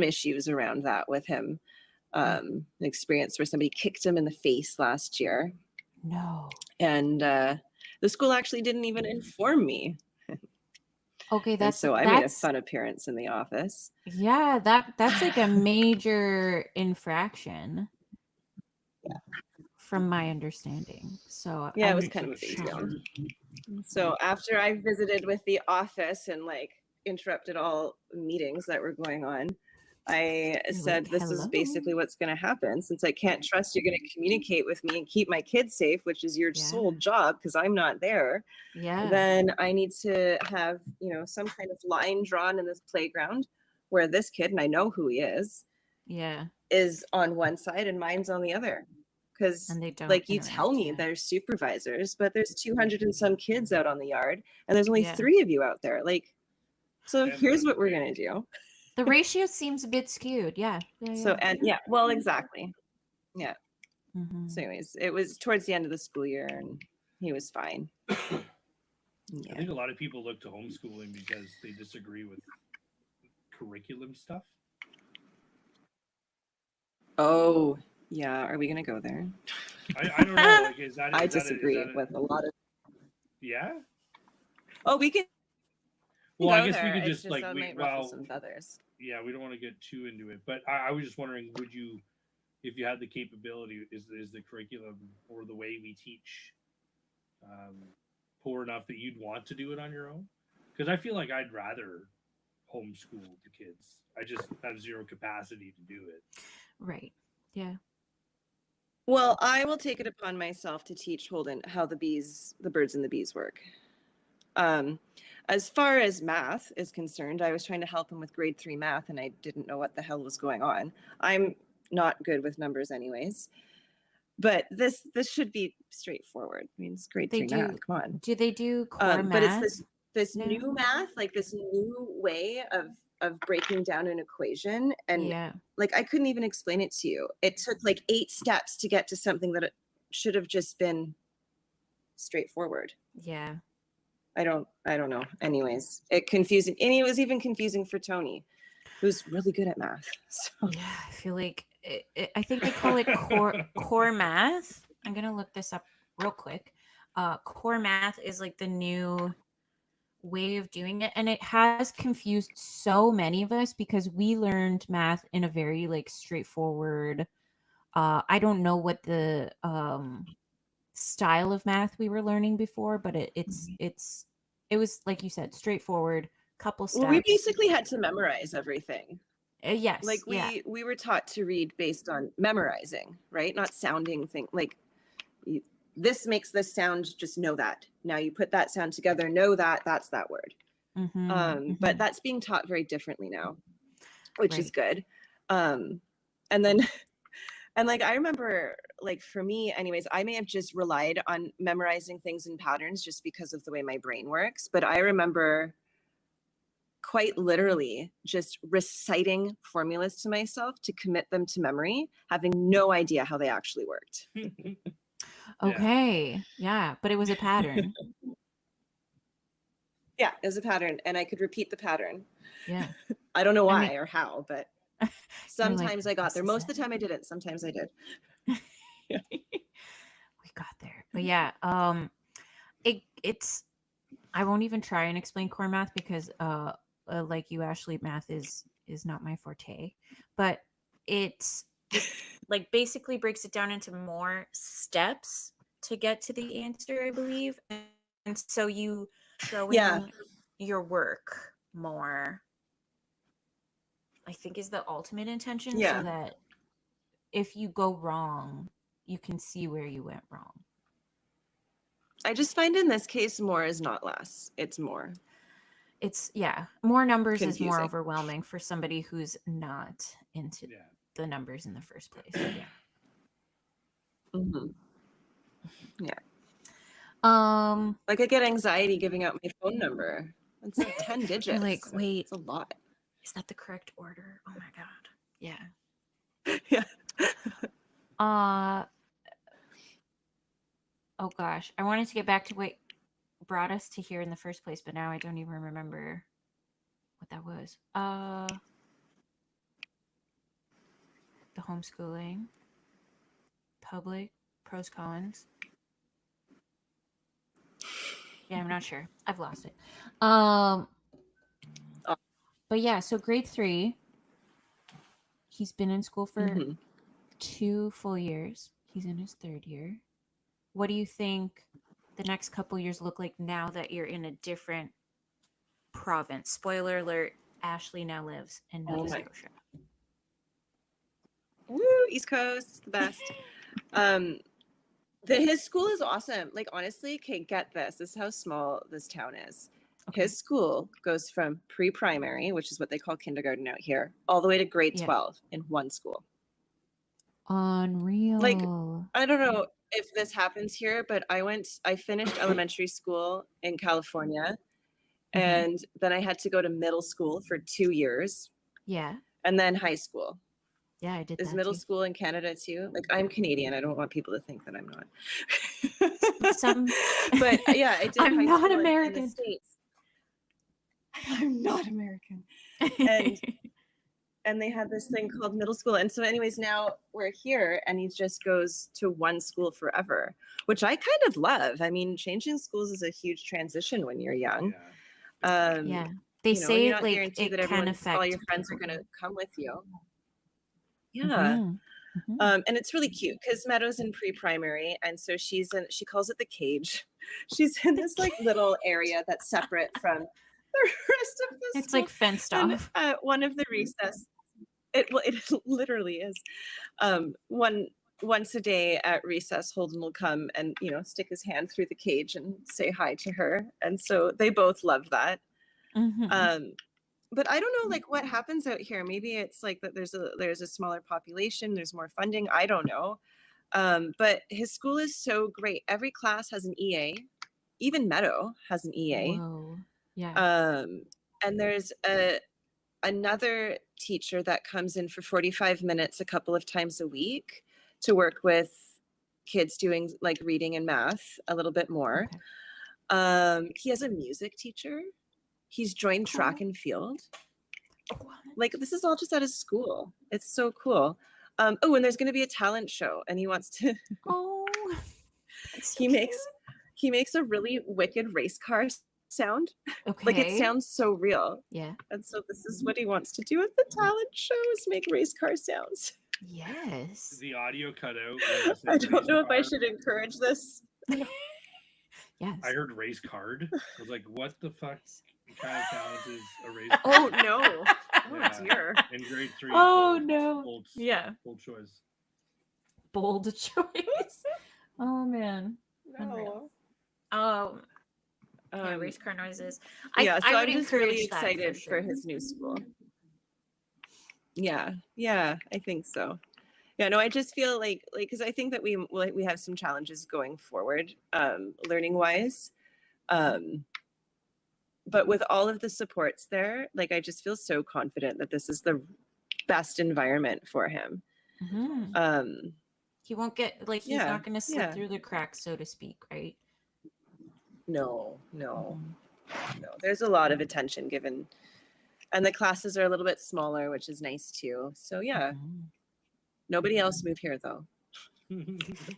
issues around that with him. An experience where somebody kicked him in the face last year. No. And the school actually didn't even inform me. Okay, And so I made a fun appearance in the office. Yeah, that's like a major infraction. Yeah. From my understanding. So yeah, it I'm was kind of a big deal. shocked. So after I visited with the office and like interrupted all meetings that were going on, I You're said, like, this is "Hello?" basically what's going to happen. Since I can't trust you're going to communicate with me and keep my kids safe, which is your Yeah. sole job because I'm not there, Yeah. then I need to have, some kind of line drawn in this playground where this kid, and I know who he is on one side and mine's on the other. Because And they don't like you tell interact, me yeah. there's supervisors, but there's 200 and some kids out on the yard and there's only Yeah. 3 of you out there. Like, so And here's the what we're going to do. The ratio seems a bit skewed. Yeah. So, and yeah, well, exactly. Yeah. Mhm. So anyways, it was towards the end of the school year and he was fine. I Yeah. think a lot of people look to homeschooling because they disagree with curriculum stuff. Oh, yeah. Are we going to go there? I don't know. Like, is that? I is that disagree with a lot of. Yeah. Oh, we can. Well, I go guess we there. could It's just like that we, might ruffle well, some feathers. yeah, we don't want to get too into it, but I was just wondering, would you, if you had the capability, is the curriculum or the way we teach poor enough that you'd want to do it on your own? Because I feel like I'd rather homeschool the kids. I just have zero capacity to do it. Right. Yeah. Well, I will take it upon myself to teach Holden how the birds and the bees work. As far as math is concerned, I was trying to help him with grade 3 math and I didn't know what the hell was going on. I'm not good with numbers anyways, but this should be straightforward. I mean, it's grade 3 math, come on. Do they do core But it's math? this, this No. new math, like this new way of breaking down an equation, and Yeah. like I couldn't even explain it to you. It took like 8 steps to get to something that it should have just been straightforward. Yeah. I don't know. Anyways, it confusing, and it was even confusing for Tony, who's really good at math. So Yeah, I feel like I think they call it core math. I'm gonna look this up real quick. Core math is like the new way of doing it, and it has confused so many of us because we learned math in a very like straightforward. I don't know what the style of math we were learning before, but it was like you said, straightforward. Couple steps. well, we basically had to memorize everything. Yes, Like yeah. we were taught to read based on memorizing, right? Not sounding thing. Like this makes this sound, just know that. Now you put that sound together, know that that's that word. But that's being taught very differently now, which is good. And then and like I remember, like for me anyways, I may have just relied on memorizing things in patterns just because of the way my brain works, but I remember quite literally just reciting formulas to myself to commit them to memory, having no idea how they actually worked. Okay. Yeah, but it was a pattern. Yeah, it was a pattern, and I could repeat the pattern. Yeah. I don't know I why mean- or how, but like, sometimes I got "This there. is Most of it." the time I didn't. Sometimes I did. We got there. But yeah, it's I won't even try and explain core math because like you, Ashley, math is not my forte. But it like basically breaks it down into more steps to get to the answer, I believe. And so you showing your work more, I think, is the ultimate intention, Yeah. so that if you go wrong, you can see where you went wrong. I just find in this case more is not less. It's more. It's more numbers is more Confusing. overwhelming for somebody who's not into the numbers in the first place. Yeah. Mm-hmm. Yeah. Like I get anxiety giving out my phone number. It's like 10 digits. You're like, wait, it's a lot. Is that the correct order? Oh my god. Yeah. Yeah. Oh gosh, I wanted to get back to what brought us to here in the first place, but now I don't even remember what that was. The homeschooling, public, pros, cons. Yeah, I'm not sure. I've lost it. But yeah, so grade 3, he's been in school for 2 full years. He's in his 3rd year. What do you think the next couple years look like now that you're in a different province? Spoiler alert, Ashley now lives in Nova Scotia. Woo, East Coast, the best. His school is awesome. Like honestly, okay, get this. This is how small this town is. Okay. His school goes from pre-primary, which is what they call kindergarten out here, all the way to grade 12 in one school. Unreal. Like, I don't know if this happens here, but I finished elementary school in California, and then I had to go to middle school for 2 years. Yeah. And then high school. Yeah, I did. Is that middle too. school in Canada too? Like I'm Canadian. I don't want people to think that I'm not. But yeah, I did. I'm high not school American. in the States. I'm not American. And they had this thing called middle school. And so anyways, now we're here and he just goes to one school forever, which I kind of love. I mean, changing schools is a huge transition when you're young. Yeah. They say you're not like guaranteed that can affect all your friends are going to come with you. Yeah. Mm-hmm. And it's really cute because Meadow's in pre-primary, and so she calls it the cage. She's in this like little area that's separate from the rest of the It's school. like fenced off. One of the recess, it literally is. Once a day at recess, Holden will come and stick his hand through the cage and say hi to her, and so they both love that. But I don't know, like what happens out here. Maybe it's like that there's a smaller population, there's more funding. I don't know. But his school is so great. Every class has an EA. Even Meadow has an EA. Whoa. Yeah. And there's another teacher that comes in for 45 minutes a couple of times a week to work with kids doing like reading and math a little bit more. Okay. He has a music teacher. He's joined track Cool. and field. What? Like this is all just at his school. It's so cool. Oh, and there's going to be a talent show, and he wants to. Oh, that's so he cute. makes a really wicked race car sound. Okay. Like it sounds so real. Yeah. And so this is what he wants to do at the talent show is make race car sounds. Yes. The audio cut out. when I said I don't race know if I car. should encourage this. Yes. I heard race card. I was like, what the fuck kind of talent is a race Oh card? no. Oh Yeah. dear. In grade 3. Oh, bold- no. Bold, Yeah. bold choice. Bold choice. Oh man. No. Yeah, race car noises. Yeah, so I I'm would just really encourage that for excited sure. for his new school. Yeah, I think so. Yeah, no, I just feel like because I think that we have some challenges going forward, learning wise. But with all of the supports there, like I just feel so confident that this is the best environment for him. Mhm. He won't get like he's Yeah, not going to slip yeah. through the cracks, so to speak, right? No. There's a lot of attention given, and the classes are a little bit smaller, which is nice too. So yeah, Mhm. nobody else move here though.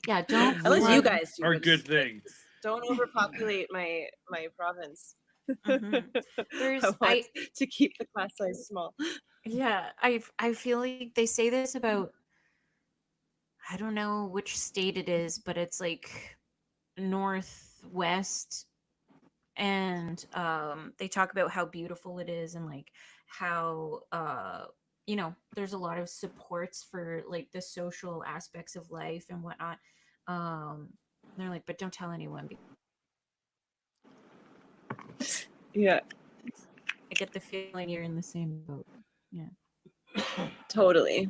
Yeah, don't Unless you flood- guys do. Are but good just thing. don't overpopulate my province. Mhm. There's I want to keep the class size small. yeah, I feel like they say this about I don't know which state it is, but it's like northwest and they talk about how beautiful it is and like how there's a lot of supports for like the social aspects of life and whatnot. They're like, but don't tell anyone. Yeah, I get the feeling you're in the same boat. Yeah. totally.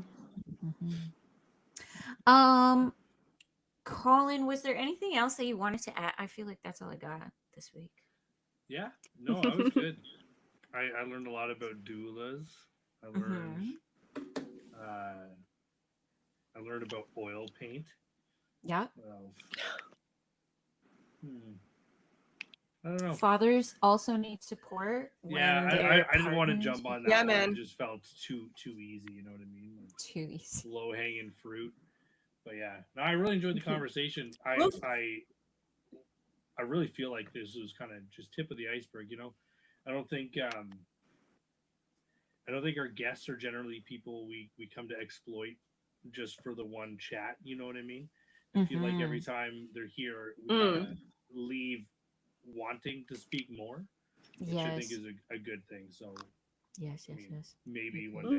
Colin, was there anything else that you wanted to add? I feel like that's all I got this week. Yeah, no, I was good. I learned a lot about doulas. I learned I learned about oil paint. Yeah. What else? I don't know. Fathers also need support. Yeah, when their I didn't want to partners- jump on that. Yeah, one. man. It just felt too easy. You know what I mean? Like, Too easy. low hanging fruit. But yeah, no, I really enjoyed the conversation. I really feel like this was kind of just tip of the iceberg. You know, I don't think our guests are generally people we come to exploit just for the one chat. You know what I mean? I feel like every time they're here, we kinda leave wanting to speak more, which I think Yes. is a good thing. So Yes. I Yes. mean, Yes. maybe one day.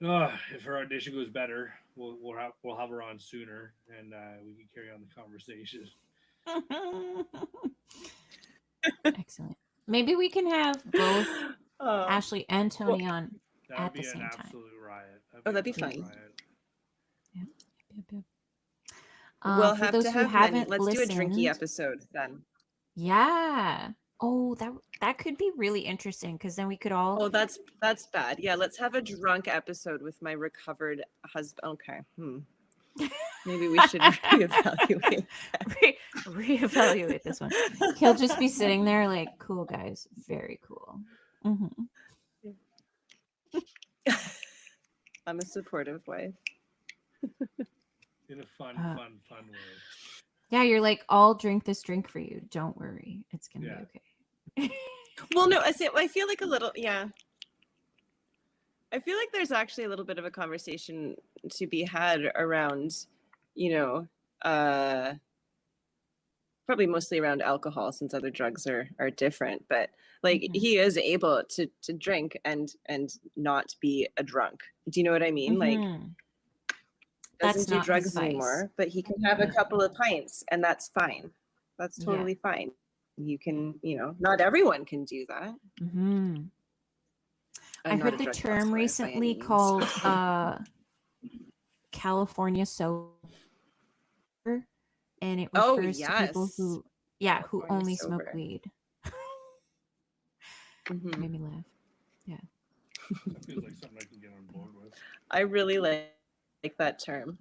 Mhm. If her audition goes better, we'll have her on sooner, and we can carry on the conversation. Excellent. Maybe we can have both Oh, Ashley and Tony on. That would At be the an same time. absolute riot. that'd be an absolute fun. riot. Yep, yep. We'll For have those to who have many. haven't Let's do a listened, drinky episode then. Yeah. Oh, that could be really interesting because then we could all Oh, that's bad. Yeah, let's have a drunk episode with my recovered husband. Okay. Maybe we should reevaluate. reevaluate this one. He'll just be sitting there like, cool guys, very cool. I'm a supportive wife. In a fun way. Yeah, you're like, I'll drink this drink for you. Don't worry, it's gonna be okay. Well, no, I feel like a little, yeah. I feel like there's actually a little bit of a conversation to be had around, probably mostly around alcohol since other drugs are different. But like he is able to drink and not be a drunk. Do you know what I mean? Like That's doesn't do not his drugs vice. anymore, but he can have a couple of pints and that's fine. That's Yeah. totally fine. You can, not everyone can do that. I I'm not heard a the drug term counselor by recently any means. called California sober, and it Oh, refers to people yes. who California only smoke sober. weed. Mhm. Made me laugh. That feels like something I can get on board with. I really like that term.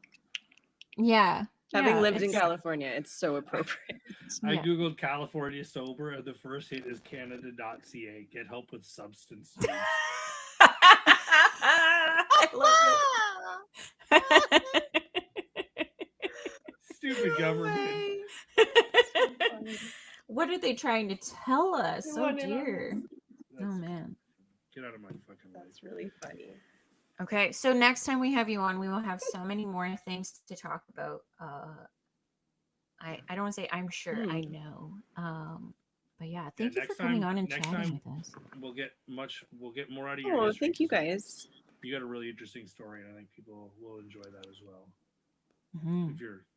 Yeah. Having yeah, lived in it's- California, it's so appropriate. I Yeah. googled California sober, and the first hit is Canada.ca. Get help with substance use. I love it. Stupid government. What are they trying to tell us? I Oh want in on dear. this. Oh That's- man. Get out of my fucking life. That's really funny. Okay, so next time we have you on, we will have so many more things to talk about. I don't want to say I'm sure, I know. But yeah, thank you for next coming time- on and next chatting time- with us. We'll get more out of your Oh, history, thank you 'cause guys. You got a really interesting story, and I think people will enjoy that as well. Mhm.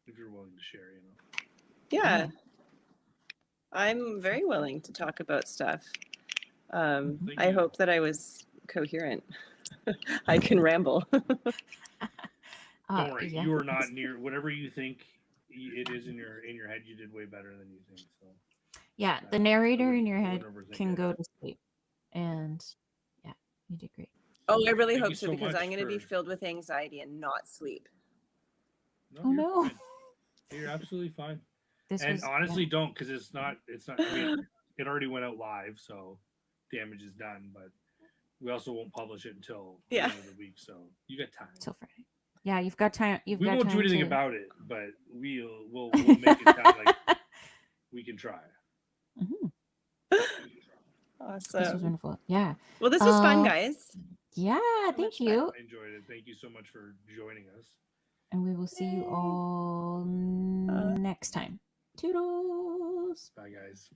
If you're willing to share, you know. Yeah. I'm very willing to talk about stuff. Thank I you. hope that I was coherent. I can ramble. Don't worry, Yeah. you are not near whatever you think it is in your head. You did way better than you think. So Yeah, the narrator in wouldn't- your I head wouldn't overthink can it. go to sleep. And yeah, you did great. Oh, I really Thank hope you so so because much I'm going to be for- filled with anxiety and not sleep. No, Oh you're no. fine. You're absolutely fine. This And was honestly, don't, because it's not. I mean, it already went out live, so damage is done. But we also won't publish it until the Yeah. end of the week, so you got time. till Friday. Yeah, you've got time. We got won't time do anything to... about it, but we'll make it sound like we can try. Mhm. This was Awesome. wonderful. Yeah. Well, this was fun, Uh, guys. Yeah, thank much fun. you. I enjoyed it. Thank you so much for joining us. And we will see you all next time. Toodles. Bye, guys.